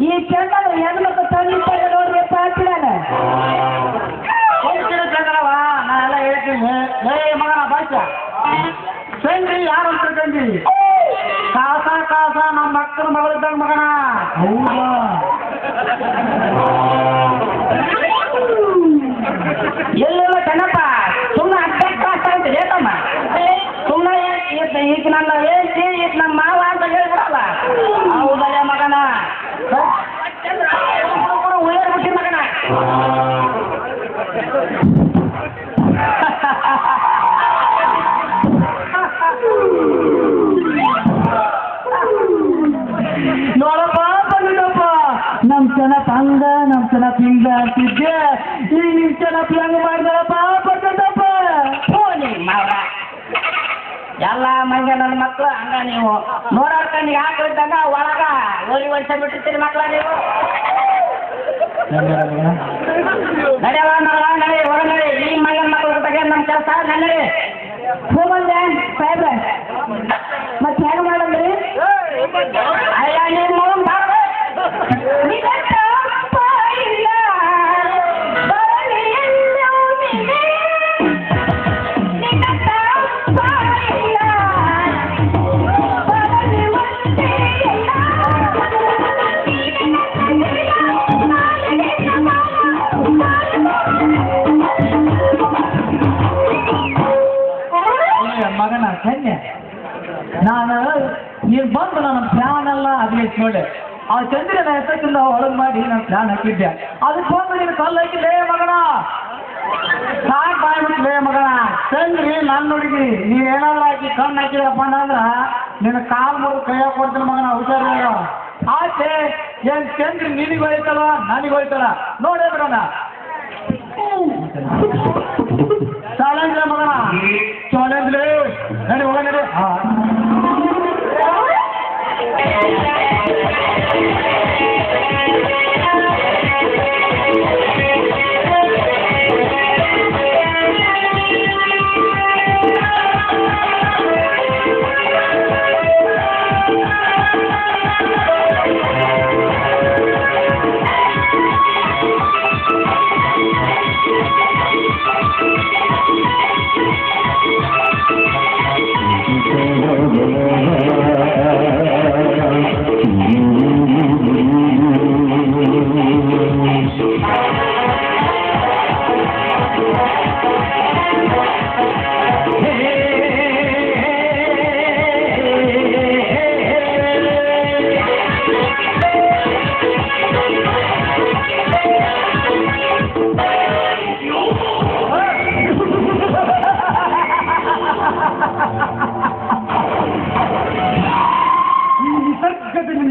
ಈ ಚೆಂದ ಹೆಣ್ಮಕ್ಳು ತಂದಿಟ್ಟಾಗ ನೋಡ್ರಿಯಪ್ಪ ಅಂತಿದಾನ ನಾನೆಲ್ಲ ಹೇಳ್ತೀನಿ ಲೇ ಮಗನ ಭಾಷ ಸಂಗ್ರಿ ಯಾರು ಅಂತ ತಂದಿ ಕಾಸ ನಮ್ಮ ಮಕ್ಕಳ ಮಗಳಿದ್ದಾಗ ಮಗನ ಹೌದಾ ಎಲ್ಲೆಲ್ಲ ಚೆನ್ನಪ್ಪ ಸುಮ್ಮನೆ ಅಡ್ಡಕ್ಕೆ ಕಾಸ ಅಂತ ಹೇಳ್ತಮ್ಮ ಸುಮ್ಮನೆ ಈಗ ನನ್ನ ಹೇಳ್ತಿ ಈಗ ನಮ್ಮ ಮಾವ ಅಂತ ಹೇಳ್ಬಿಡಲ್ಲ ಹೌದಲ್ಲ ಮಗನ ಉಳ್ಳೇರ್ಬಿಟ್ಟಿ ಮಗನ ನೋಡಪ್ಪ ಬಂದಿದ್ದಪ್ಪ ನಮ್ ಚೆನ್ನಪ್ಪ ಹಂಗ ನಮ್ ಚೆನ್ನಪ್ಪ ಹಿಂಗ ಅಂತಿದ್ದೆ ಈಗ ನಿಮ್ ಚೆನ್ನಪ್ಪ ಹೆಂಗ ಮಾಡಿದಾರಪ್ಪ ಬಂದಪ್ಪ ಮಾವ ಎಲ್ಲ ಅಲ್ಲ ಮಂಗ ನನ್ನ ಮಕ್ಳು ಹಂಗ ನೀವು ನೋಡೋರ್ ಕಣ್ಣಿಗೆ ಹಾಕಿದ್ದಾಗ ಒಳಗ ಓಲಿ ವರ್ಷ ಬಿಟ್ಟಿರ್ತೀರಿ ಮಕ್ಳ ನೀವು ನಡೆಯಲ್ಲ ನಡಿ ಹೊರ ನಡಿ ಈ ಮಗನ ಮಕ್ಳು ತೆಗೆ ನಮ್ಮ ಕೆಲಸ ನಡಿ ಹೋಗಂದೆ ಸಾಹೇಬ್ರೆ ಮತ್ತೆ ಹೆಂಗ ಮಾಡಂದ್ರಿ ಅಯ್ಯ ನಿಮ್ಮ ಮಗನ್ ಬಾರ ಮಗನ ಸನ್ನೆ ನಾನು ನೀನು ಬಂದು ನನ್ನ ಫ್ಯಾನ್ ಎಲ್ಲ ಅದ್ಲೇಸ್ ನೋಡೆ ಆ ಚಂದ್ರನ ಹೆಸರಿಂದ ಒಳಗೆ ಮಾಡಿ ನಾನು ಫ್ಯಾನ್ ಹಾಕಿದ್ದೆ ಅದಕ್ಕೆ ಬಂದು ನೀನು ಕಲ್ಲು ಹಾಕಿದ್ದೆ ಮಗನ ಸಾಕು ಬಾಯ್ಬಿಟ್ಲೇ ಮಗನ ಚಂದ್ರಿ ನಾನು ನೋಡಿದ್ರಿ ನೀವೇನಾದ್ರು ಹಾಕಿ ಕಣ್ಣು ಹಾಕಿದ್ರಪ್ಪ ಅಂದ್ರೆ ನಿನ್ನ ಕಾಲು ಮುರಿದು ಕೈ ಕೊಡ್ತೀನಿ ಮಗನ ಹುಷಾರ ಆಚೆ ಏನ್ ಚಂದ್ರಿ ನಿನಗೆ ಹೋಯ್ತಲ್ಲ ನನಗೆ ಹೋಯ್ತಲ್ಲ ನೋಡೇ ಬಿಡೋಣ ಚಾಲೆಂಜ್ ಮಗನ ಚಾಲೆಂಜ್ ನಡಿ ಹೋಗ ನಡಿ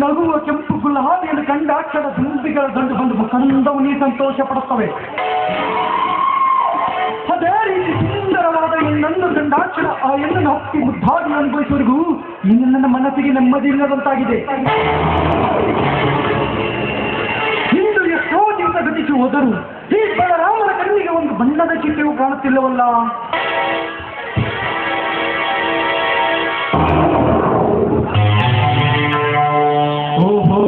ನಗುವ ಕೆಂಪು ಗುಲಾಬಿಯನ್ನು ಕಂಡಾಕ್ಷರ ದುಂಬಿಗಳ ದಂಡು ಬಂದು ಕಂದವು ನೀ ಸಂತೋಷ ಪಡುತ್ತವೆ ಅದೇ ರೀತಿ ಸುಂದರವಾದ ಇನ್ನೊಂದು ಗಂಡಾಕ್ಷರ ಆ ಹೆಣ್ಣನ್ನು ಹತ್ತಿ ಮುದ್ದಾಗಿ ಅನುಭವಿಸುವವರೆಗೂ ಇನ್ನು ನನ್ನ ಮನಸ್ಸಿಗೆ ನೆಮ್ಮದಿ ಇಲ್ಲದಂತಾಗಿದೆ. ಇಂದು ಎಷ್ಟೋ ದಿವಸ ಗತಿಸಿ ಹೋದರು ಈ ಬಲರಾಮನ ಕಣ್ಣಿಗೆ ಒಂದು ಬಣ್ಣದ ಚಿಟ್ಟೆಯೂ ಕಾಣುತ್ತಿಲ್ಲವಲ್ಲ. ಓಹೋ,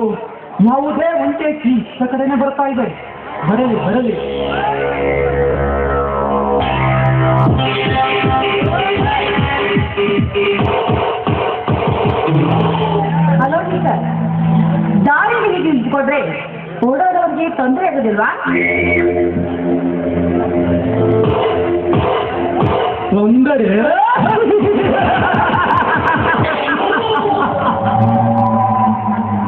ಯಾವುದೇ ಒಂಟೆ ಈ ಕಡೆನೆ ಬರ್ತಾ ಇದೆ. ಬರಲಿ ಬರಲಿ. ಹಲೋ ಟೀಚರ್, ದಾರಿಗೆ ಹೀಗೆ ನಿಂತ್ಕೊಂಡ್ರೆ ಓಡೋದವ್ರಿಗೆ ತೊಂದರೆ ಆಗೋದಿಲ್ವಾ? ತೊಂದರೆ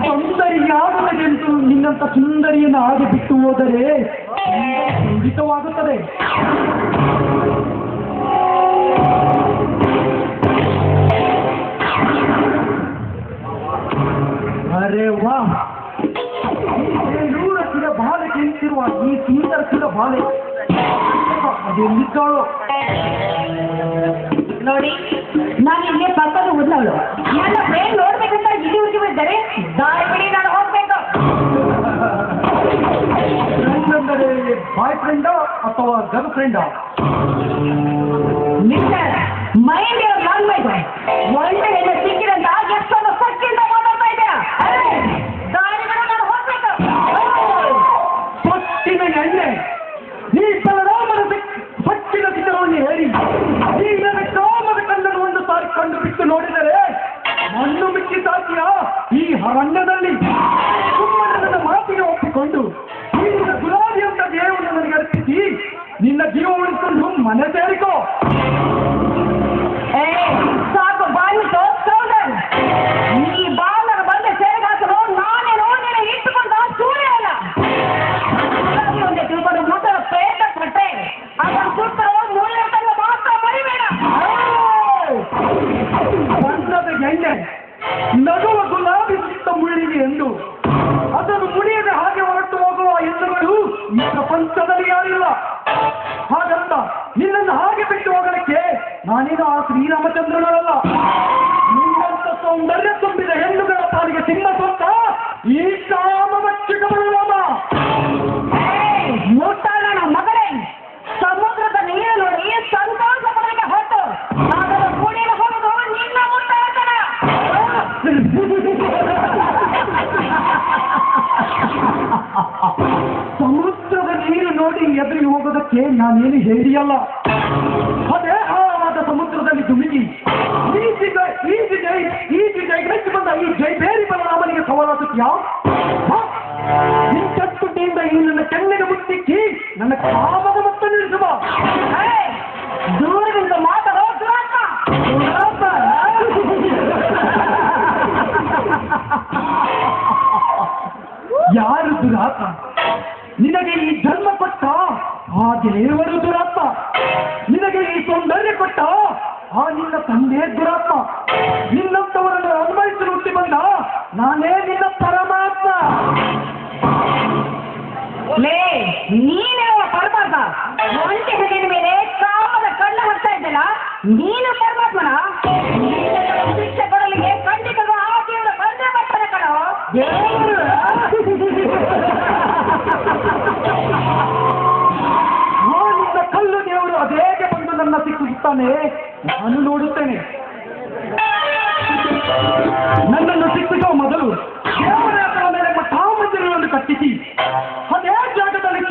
ತೊಂದರೆಯಾಗದಂತೂ ನಿನ್ನಂತ ಸುಂದರಿಯನ್ನು ಹಾಗೆ ಬಿಟ್ಟು ಹೋದರೆ ಖಂಡಿತವಾಗುತ್ತದೆ. ಅರೆ ವಾ, ನೂರಕ್ಕಿದ ಬಾಲೆ ಕೇಳ್ತಿರುವ ಈ ಸುಂದರಕ್ಕಿದ ಬಾಲೆ ಅದೆಲ್ಲಿದ್ದಾಳೋ ನೋಡಿ, ನಾನು ಇಲ್ಲಿ ಪಕ್ಕದ ಊರ್ನವಳು. ನನ್ನ ಫ್ರೆಂಡ್ ನೋಡ್ಬೇಕಂತ ಇಲ್ಲಿ ಊರಿಗೆ ಬಂದರೆ ದಾರಿ ಬಿಡಿ, ನಾನು ಹೋಗ್ಬೇಕು. ಫ್ರೆಂಡ್ ಅಂದರೆ ಬಾಯ್ ಫ್ರೆಂಡಾ ಅಥವಾ ಗರ್ಲ್ ಫ್ರೆಂಡಾ? Mister mind your language. ಒಳ್ಳೆ ಹೆಣ್ಣು ಸಿಕ್ಕಿದಂತ ಎಷ್ಟೊಂದು ಸಕ್ಕಿಂದ ಮಾತಾಡ್ತಾ ಇದ್ದೀರಾ? ದಾರಿ ಬಿಡು, ನಾನು ಹೋಗ್ಬೇಕು. ಪಟ್ಟಿನ ಎಣ್ಣೆ, ನೀ ಬಲರಾಮನ ಪಟ್ಟಿನ ಚಿತ್ರವನ್ನು ಹೇಳಿ ಈ ನನ್ನ ಕಾಮದ ಕಣ್ಣನ್ನು ಒಂದು ಸಾರಿ ಕಂಡು ಬಿಟ್ಟು ನೋಡಿದರೆ ಮಣ್ಣು ಮಿಕ್ಕಿ ಸಾಕಿಯ ಈ ಅರಣ್ಯದಲ್ಲಿ ಸುಮ್ಮನೆ ನನ್ನ ಮಾತಿಗೆ ಒಪ್ಪಿಕೊಂಡು ನಿನ್ನ ಗುಲಾಬಿ ಅಂತ ದೇವರನ್ನು ನನಗೆ ಅರ್ಪಿಸಿ ನಿನ್ನ ಜೀವ ಉಳಿಸಿಕೊಂಡು ಮನೆ ಸೇರಿಕೋ. ಸಾಕು, ಬಾಯಿ ಸೌಂದರ್. ಈ ಬಾಲನ ಬಂದ ಸೇರಿಗಾಸರು ನಾನೇನೋ ನೀನು ಇಟ್ಟುಕೊಂಡು ಸೂರ್ಯ ಅಲ್ಲ. ಮುಂದೆ ತಿಳ್ಕೊಂಡು ಮೂತರ ಪ್ರಯತ್ನ ಪಟ್ಟೆ ಅದನ್ನು ಸುತ್ತರೋ ಮೂಲೆ ಮಾತ್ರ ಮರಿಬೇಡ. ಬಣ್ಣದ ಎಣ್ಣೆ ನಗುವ ಗುಲಾಬಿ ಸುತ್ತ ಮುಳ್ಳಿಗೆ ಎಂದು ಅದನ್ನು ಮುಡಿಯದೆ ಹಾಗೆ ಹೊರಟು ಹೋಗುವ ಹೆಣ್ಣುಗಳು ಈ ಪ್ರಪಂಚದಲ್ಲಿ ಯಾರಿಲ್ಲ. ಹಾಗಂತ ನಿನ್ನನ್ನು ಹಾಗೆ ಬಿಟ್ಟು ಹೋಗಲಿಕ್ಕೆ ನಾನೇನು ಆ ಶ್ರೀರಾಮಚಂದ್ರನಲ್ಲ. ಸಿಂಹ ಸೊತ್ತ ಈ ಕಾಮವಚ್ಚಿಕ ಬಲರಾಮ. ಮುಟ್ಟಾಳನ ಮಗಳೇ, ಸಮುದ್ರದ ನೀರು ನೋಡಿ ಸಂತೋಷ ಪಡಲಿಕ್ಕೆ ಹೊತ್ತು ಅದರ ಕುಡಿದು ಹೋಗುದು ನಿನ್ನ ಮುಟ್ಟಾಳತನ. ಸಮುದ್ರದ ನೀರು ನೋಡಿ ಎದುರಿಗೆ ಹೋಗೋದಕ್ಕೆ ನಾನೇನು ಹೇಳಿಯಲ್ಲ. ಅದೇ ಆದ ಸಮುದ್ರದಲ್ಲಿ ಧುಮುಕಿ ಹೆಚ್ಚು ಬಂದ ಈ ಜೈಬೇರಿ ಬಲರಾಮನಿಗೆ ಸವಾಲಾಗುತ್ತೀಯಾ? ಇಂಟುಟ್ಟಿಯಿಂದ ಈ ನನ್ನ ಕೆನ್ನೆಗೆ ಮುತ್ತಿಕ್ಕಿ ನನ್ನ ಕಾಮದ ಮತ್ತು ನಿಲ್ಲಿಸುವ. ದೂರದಿಂದ ಮಾತಾಡೋ ದುರಾತ್ಮ. ಯಾರು ದುರಾತ್ಮ? ನಿನಗೆ ಈ ಜನ್ಮ ಕೊಟ್ಟ ಆ ದೇವರು ದುರಾತ್ಮ. ನಿನಗೆ ಈ ಸೌಂದರ್ಯ ಕೊಟ್ಟ ಆ ನಿನ್ನ ತಂದೆ ದುರಾತ್ಮ. ನಿನ್ನಂತವರನ್ನು ಅನ್ವಯಿಸಲು ಹುಟ್ಟಿ ಬಂದ ನಾನೇ ನಿನ್ನ ಪರಮಾತ್ಮ. ಲೇ, ನೀನೇ ಪರಮಾತ್ಮ. ಒಂಟಿ ಹೆಣ್ಣಿನ ಮೇಲೆ ಕಾಮದ ಕಣ್ಣು ಹಾಕ್ತಾ ಇದ್ದಲ್ಲ, ನೀನು ಪರಮಾತ್ಮನ? ಶಿಕ್ಷೆ ಕೊಡಲಿಕ್ಕೆ ಖಂಡಿತಗೂ ಆ ದೇವರು ಬಂದೇ ಬರ್ತಾರೆ ಕಣೋ. ನಿನ್ನ ಕಲ್ಲು ದೇವರು ಅದೇಗೆ ಬಂದು ನನ್ನ ಸಿಕ್ಕಿಸುತ್ತಾನೆ ನಾನು ನೋಡುತ್ತೇನೆ. ನನ್ನನ್ನು ಸಿಕ್ಕಿಸುವ ಮೊದಲು ದೇವರ ಮೇಲೆ ಮಠಾಮಂದಿರಗಳನ್ನು ಕಟ್ಟಿಸಿ ಅದೇ ಜಾಗದಲ್ಲಿ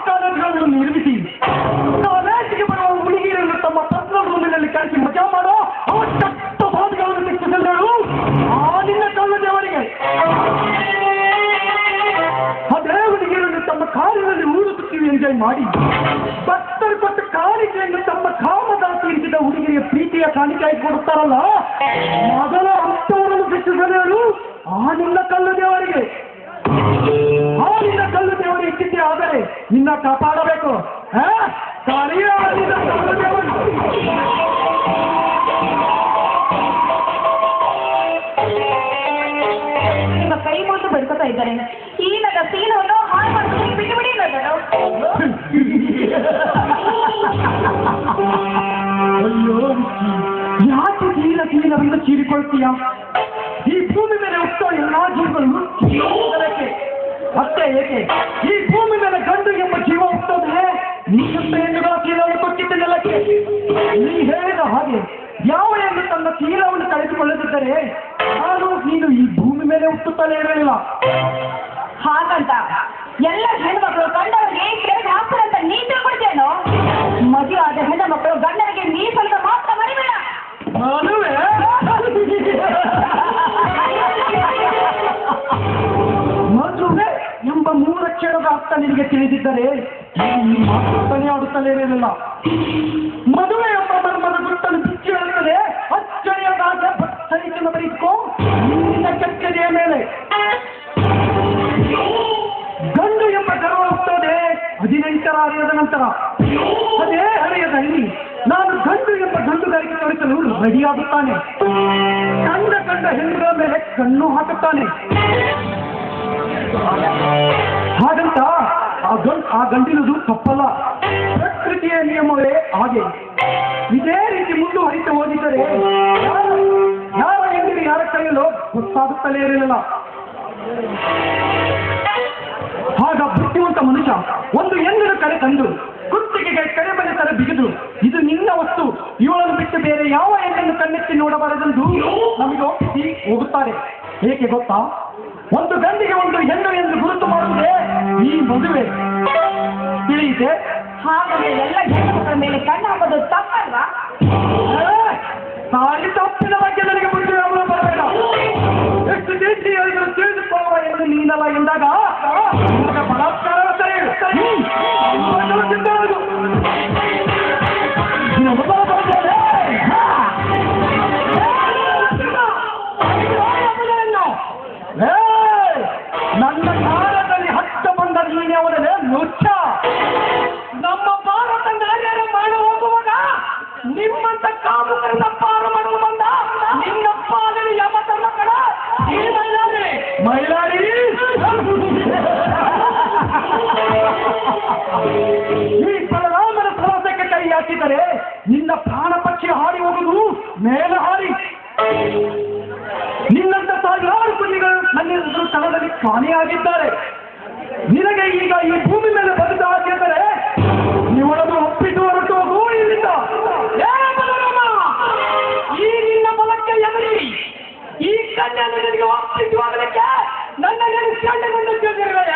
ಕಾಲೇಜುಗಳನ್ನು ನಿರ್ಮಿಸಿ ಕಾಲೇಜಿಗೆ ಬರುವ ಹುಡುಗಿಯರನ್ನು ತಮ್ಮ ಪರ್ಸನಲ್ ರೂಮಿನಲ್ಲಿ ಕಳಿಸಿ ಮಜಾ ಮಾಡೋ ಅವ ಚಟ್ಟ ಬಾಧಗಳನ್ನು ಸಿಕ್ಕಿಸಲು ಆ ನಿನ್ನ ಕಲ್ಲು ದೇವರಿಗೆ. ಅದೇ ಹುಡುಗಿಯರನ್ನು ತಮ್ಮ ಕಾರಿನಲ್ಲಿ ಊರು ಸುತ್ತೀವಿ ಎಂಜಾಯ್ ಮಾಡಿ ಭಕ್ತರು ಕೊಟ್ಟು ಕಾಣಿಕೆಯನ್ನು ತಮ್ಮ ಕಾಮದ ತೀರಿಸಿದ ಹುಡುಗಿಯ ಪ್ರೀತಿಯ ಕಾಣಿಕೆ ಕೊಡುತ್ತಾರಲ್ಲ, ಮೊದಲ ಅಂತವರನ್ನು ಶಿಕ್ಷಿಸಲು ಆ ನಿನ್ನ ಕಲ್ಲು ದೇವರಿಗೆ. ಆ ನಿನ್ನ ಕಲ್ಲು ದೇವರಿಗೆ ಸ್ಥಿತಿ ಆದರೆ ನಿನ್ನ ಕಾಪಾಡಬೇಕು. ನಿನ್ನ ಕಲ್ಲು ದೇವರು ನಿಮ್ಮ ಕೈ ಮುಗಿದು ಬೆಡ್ಕೊತಾ ಇದ್ದಾರೆ. ಈ ನನ್ನ ಸೀನವನ್ನು ಹಾಳು ಮಾಡೋದಕ್ಕೆ ಬಿಟ್ಟು ಬಿಡಿ ನಾನು. ಅಯ್ಯೋ, ಯಾಕೆ ಕೀಲವೆಂದು ಚೀರಿಕೊಳ್ತೀಯ? ಈ ಭೂಮಿ ಮೇಲೆ ಹುಟ್ಟೋ ಎಲ್ಲಾ ಜೀವಗಳು ಜೀವಕ್ಕೆ ಅಷ್ಟೇ ಏಕೆ? ಈ ಭೂಮಿ ಮೇಲೆ ಗಂಡು ಎಂಬ ಜೀವ ಹುಟ್ಟೋದೇ ನೀನಂತ ಹೆಣ್ಣುಗಳ ಕೀಲವನ್ನು ಕೊಟ್ಟಿದ್ದ ನೆಲಕ್ಕೆ. ನೀ ಹೇಳಿದ ಹಾಗೆ ಯಾವ ಹೆಣ್ಣು ತನ್ನ ಕೀಲವನ್ನು ಕಳೆದುಕೊಳ್ಳದಿದ್ದರೆ ನೀನು ಈ ಭೂಮಿ ಮೇಲೆ ಹುಟ್ಟುತ್ತಲೇ ಇರಲಿಲ್ಲ. ಹಾಗಂತ ಎಲ್ಲ ಹೆಣ್ಮಕ್ಳು ಗಂಡವರಿಗೆ ಕೆಳಗೆ ಹಾಕ್ತಾರೆ ಅಂತ ನೀ ತಿಳ್ಕೊಳ್ತೇನೋ? ಮದುವೆ ಆದ ಹೆಣ್ಣು ಮಕ್ಕಳು ಗಂಡನಿಗೆ ಮೀಸಲು ಮಾತ್ರ ಮರಿಬೇಡ. ನಾನುವೇ ಮದುವೆ ಎಂಬ ಮೂರಕ್ಷರದ ಅರ್ಥ ನಿನಗೆ ತಿಳಿದಿದ್ದರೆ ಈ ಮಾತುತ್ತಾನೆ ಆಡುತ್ತಲೇ ಇರಲಿಲ್ಲ. ಮದುವೆ ಎಂಬ ಮರ್ಮದ ಗುರುತನ್ನು ಬಿಚ್ಚಿ ಹೇಳುತ್ತದೆ ಅಚ್ಚರಿಯಾದ ಭಕ್ತರಿಕೆಯನ್ನು ಬರೀಕೋ ನಿನ್ನ ಕೆಚ್ಚೆದೆಯ ಮೇಲೆ. ಗಂಡು ಎಂಬ ಗರ್ವ ಹುಟ್ಟೋದೆ 18ರ ಹರೆಯದ ನಂತರ. ಅದೇ ಹರೆಯದಲ್ಲಿ ನಾನು ಗಂಡು ಎಂಬ ಗಂಡುಗಾರಿಕೆ ತೋರಿಸಲು ರೆಡಿಯಾಗುತ್ತಾನೆ. ಕಂಡ ಹೆಣ್ಣುಗಳ ಮೇಲೆ ಕಣ್ಣು ಹಾಕುತ್ತಾನೆ. ಹಾಗಂತ ಆ ಗಂಡಿನದು ತಪ್ಪಲ್ಲ. ಪ್ರಕೃತಿಯ ನಿಯಮವೇ ಹಾಗೆ. ಇದೇ ರೀತಿ ಮುಂದುವರಿತು ಹೋಗಿದ್ದರೆ ಯಾರ ಹೆಣ್ಣಿಗೆ ಯಾರ ಕೈಯಲ್ಲೋ ಗೊತ್ತಾಗುತ್ತಲೇ ಇರಲಿಲ್ಲ. ಆಗ ಬುದ್ಧಿವಂತ ಮನುಷ್ಯ ಒಂದು ಹೆಣ್ಣನ್ನು ಕರೆ ತಂದು ಕುತ್ತಿಗೆಗೆ ಕರೆಬಲೆ ತರ ಬಿಗಿದು ಇದು ನಿನ್ನ ವಸ್ತು, ಇವಳನ್ನು ಬಿಟ್ಟು ಬೇರೆ ಯಾವ ಹೆಣ್ಣನ್ನು ಕಣ್ಣೆತ್ತಿ ನೋಡಬಾರದೆಂದು ನಮಗೆ ಒಪ್ಪಿಸಿ ಹೋಗುತ್ತಾರೆ. ಏಕೆ ಗೊತ್ತಾ? ಒಂದು ಗಂಡಿಗೆ ಒಂದು ಹೆಣ್ಣು ಎಂದು ಗುರುತು ಮಾಡುವುದೇ ಈ ಮದುವೆ. ತಿಳಿಯಿತೆ? ಹಾಗಾದ್ರೆ ಎಲ್ಲ ಹೆಣ್ಣು ಮಕ್ಕಳ ಮೇಲೆ ಕಣ್ಣು ಹಾಕೋದು ತಪ್ಪಲ್ವಾ? ತಾಳಿ ತಪ್ಪಿನ ಬಗ್ಗೆ ನನಗೆ ಮುಂದೆ ಬರಬೇಡ. ಎಷ್ಟು ದೇಶಿ ಹೇಳಿದ್ರು ತಿಳಿದುಕೊಳ್ಳುವ ಎಂದು ನೀನಲ್ಲ ಎಂದಾಗ ಬಲಾತ್ಕಾರ ನನ್ನ ಕಾಲದಲ್ಲಿ ಹತ್ತ ಬಂದ ನೀನೆ ಅವರೇ ನುಚ್ಚ. ನಮ್ಮ ಭಾರತ ನಾರ್ಯರು ಮಾಡ ಹೋಗುವಾಗ ನಿಮ್ಮಂತ ಕಾಮುಕರನ್ನ ಪಾರು ಮಾಡಲು ಬಂದ ನಿನ್ನ ಪಾಲನೆ ಯಾವತ್ತ ಮಕ್ಕಳ ಮೈಲಾರಿ. ಈ ಬಲರಾಮನ ಪ್ರವಾಸಕ್ಕೆ ಕೈ ಹಾಕಿದರೆ ನಿನ್ನ ಪ್ರಾಣ ಪಕ್ಷಿ ಹಾರಿ ಹೋಗುವುದು ಮೇಲೆ ಹಾರಿ. ನಿನ್ನಂತ ಸಾವಿರಾರು ಕುರಿಗಳು ಕ್ಷಣದಲ್ಲಿ ಕಾಣೆಯಾಗಿದ್ದಾರೆ. ನಿನಗೆ ಈಗ ಈ ಭೂಮಿ ಮೇಲೆ ಬದುಕು ಹಾಕಿದರೆ ಇವಳನ್ನು ಒಪ್ಪಿಟ್ಟು ಹೊರಟು ಹೋಗು ಇಲ್ಲಿಂದ. ಏ ಬಲರಾಮ, ಈ ನಿನ್ನ ಬಲಕ್ಕೆ ಎದುರಿ ಈ ಕನ್ಯೆಯನ್ನು ನಿನಗೆ ಒಪ್ಪಿಟ್ಟು ಹೋಗಲಿಕ್ಕೆ ನನ್ನ ನೆನೆಸಿಕೊಂಡು ಕೇಳಿರುವೆಯ?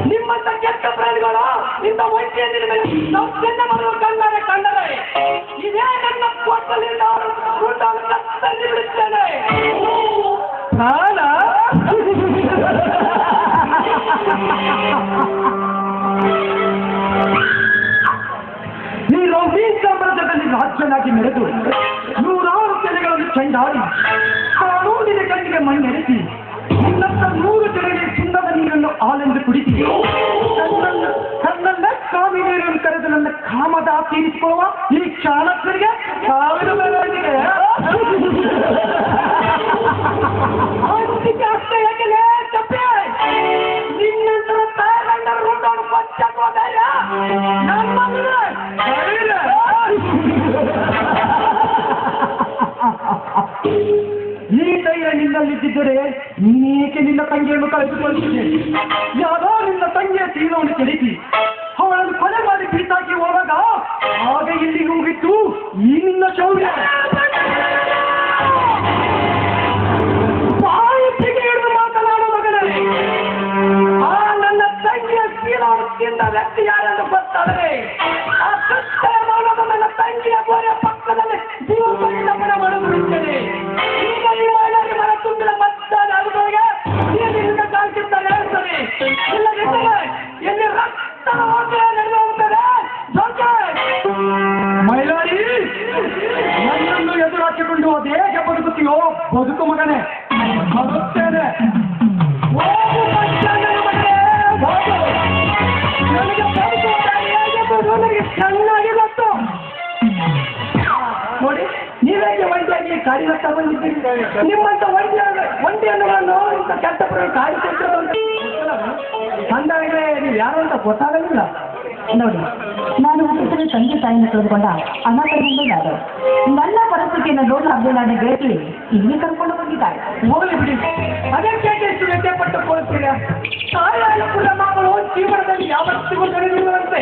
ನಿಮ್ಮಂತ ಕೆಟ್ಟ ಪ್ರಾಣಿಗಳು ಇಂಥ ವೈದ್ಯ ಸೌಜನ್ಯ ಮಾಡುವ ಕಂಡರೆ ಇದೇ ನನ್ನ ಕೊಟ್ಟಲಿಂದ ಅವರು ಕತ್ತಲ್ಲಿ ಬಿಡುತ್ತೇನೆ. ಪ್ರಾಣ ಈ ರೌಡಿ ಸಾಮ್ರಾಜ್ಯದಲ್ಲಿ ರಾಜ್ಯನಾಗಿ ಮೆರೆದು ನೂರಾರು ಕೆರೆಗಳನ್ನು ಚೆಂಡಾಡಿ ಕಾನೂನಿನ ಕಣ್ಣಿಗೆ ಮಣ್ಣೆರೆಸಿ ನಿನ್ನಂತ 100 ಜನರಿಗೆ ಚಿನ್ನದ ನೀರನ್ನು ಹಾಲೆಂದು ಕುಡಿಸಿ ತನ್ನ ಕಾವಿ ನೀರನ್ನು ಕರೆದು ನನ್ನ ಕಾಮದ ತೀರಿಸಿಕೊಳ್ಳುವ ಈ ಚಾಣಕ್ಯರಿಗೆ ಸಾವಿರ ಬೆಲೆಯಾಗಿದೆ. ಅಷ್ಟೇ ಯಾಕೆಲೆ ತಪ್ಪೆ ನಿನ್ನಂತರ ತಾಯಂಡರು ರುಂಡೋಡು ಪಚ್ಚಕ್ಕೋದಾರ ನಮ್ಮ ಈ ಧೈರ್ಯ ನಿನ್ನಲ್ಲಿದ್ದರೆ ನೀನೇಕೆ ನಿನ್ನ ತಂಗಿಯನ್ನು ಕಳೆದುಕೊಳ್ಳುತ್ತಿದೆ? ಯಾರೋ ನಿನ್ನ ತಂಗಿಯ ತೀರವನ್ನು ಕೆಡಿಸಿ ಅವಳನ್ನು ಕೊಲೆ ಮಾಡಿ ಬೀಸಾಕಿ ಹೋದಾಗ ಆಗ ಇಲ್ಲಿ ಹೋಗಿತ್ತು ಈ ನಿನ್ನ ಶೌರ್ಯ. ಬಾಯಿಗೆ ಹಿಡಿದು ಮಾತನಾಡುವ ಮಗನೇ, ಆ ನನ್ನ ತಂಗಿಯ ಶೀಲವನ್ನು ತಿಂದ ವ್ಯಕ್ತಿ ಯಾರೆಂದು ಗೊತ್ತಾದರೆ ಆ ಕೃತ್ಯ ಮಾಡೋದು ನನ್ನ ತಂಗಿಯ ಗೋರಿಯ ಪಕ್ಕದಲ್ಲಿ ಜೀವನ ಮಾಡಿಬಿಡುತ್ತೇನೆ. ಈಗ ಈ ಮಹಿಳೆಯರಿಗೆ ಮನ ತುಂಬಿದ ಮತ್ತಾದ ಅನುಭವಿಗೆ ನೀರಿನಿಂದ ಕಾಲ್ಕಿರ್ತಾರೆ ಹೇಳ್ತಾರೆ. ಇಲ್ಲದಿದ್ದರೆ ಎಲ್ಲಿ ರಕ್ತದ ಹೋಗಿ ನಡೆದು ಹೋಗ್ತದೆ. ಮೈಲಾರಿ, ನನ್ನನ್ನು ಎದುರು ಹಾಕಿಕೊಂಡು ಅದೇಗೆ ಬದುಕುತ್ತೀಯೋ ಬದುಕು ಮಗನೇ, ಬರುತ್ತೇನೆ. ಹೋಗು ಮತ್ತಾಂಗನ ಮಗನೇ, ಹೋಗು. ನನಗೆ ಬದುಕುವುದು ನನಗೆ ಚೆನ್ನಾಗಿ ಗೊತ್ತು. ನೋಡಿ, ನೀವೇಗೆ ಒಂಟಿಯಾಗಿ ಕಾಡಿನತ್ತ ಬಂದಿದ್ದೀರಿ? ನಿಮ್ಮಂತ ಒಂಟಿಯನ್ನು ಇಂಥ ಕೆಟ್ಟ ಪುರ ಕಾಡಿಕೊಟ್ಟಿರೋದು ಅಂದಾಗಲೇ ನೀವು ಯಾರು ಅಂತ ಗೊತ್ತಾಗಲಿಲ್ಲ. ನೋಡಿ, ನಾನು ಹುಟ್ಟಿದರೆ ತಂದೆ ತಾಯಿಯನ್ನು ಕಳೆದುಕೊಂಡ ಅನಾಥರಿಂದ ಯಾರು ನನ್ನ ಪರಿಸ್ಥಿತಿಯನ್ನು ನೋಡಿ ಹಬ್ಬ ನನ್ನ ಗೆಳತಿ ಇಲ್ಲಿ ಕರ್ಕೊಂಡು ಬಂದಿದ್ದಾಳೆ. ಹೋಗಲಿ ಬಿಡಿ, ಅದಕ್ಕೆ ಎಷ್ಟು ವ್ಯತ್ಯಪಟ್ಟು ಕೊಡ್ತೀರಾ? ತಾಯಿಯಾದ ಕೂಡ ಮಕ್ಕಳು ಜೀವನದಲ್ಲಿ ಯಾವತ್ತಿಗೂ ನಡೆದಿರುವಂತೆ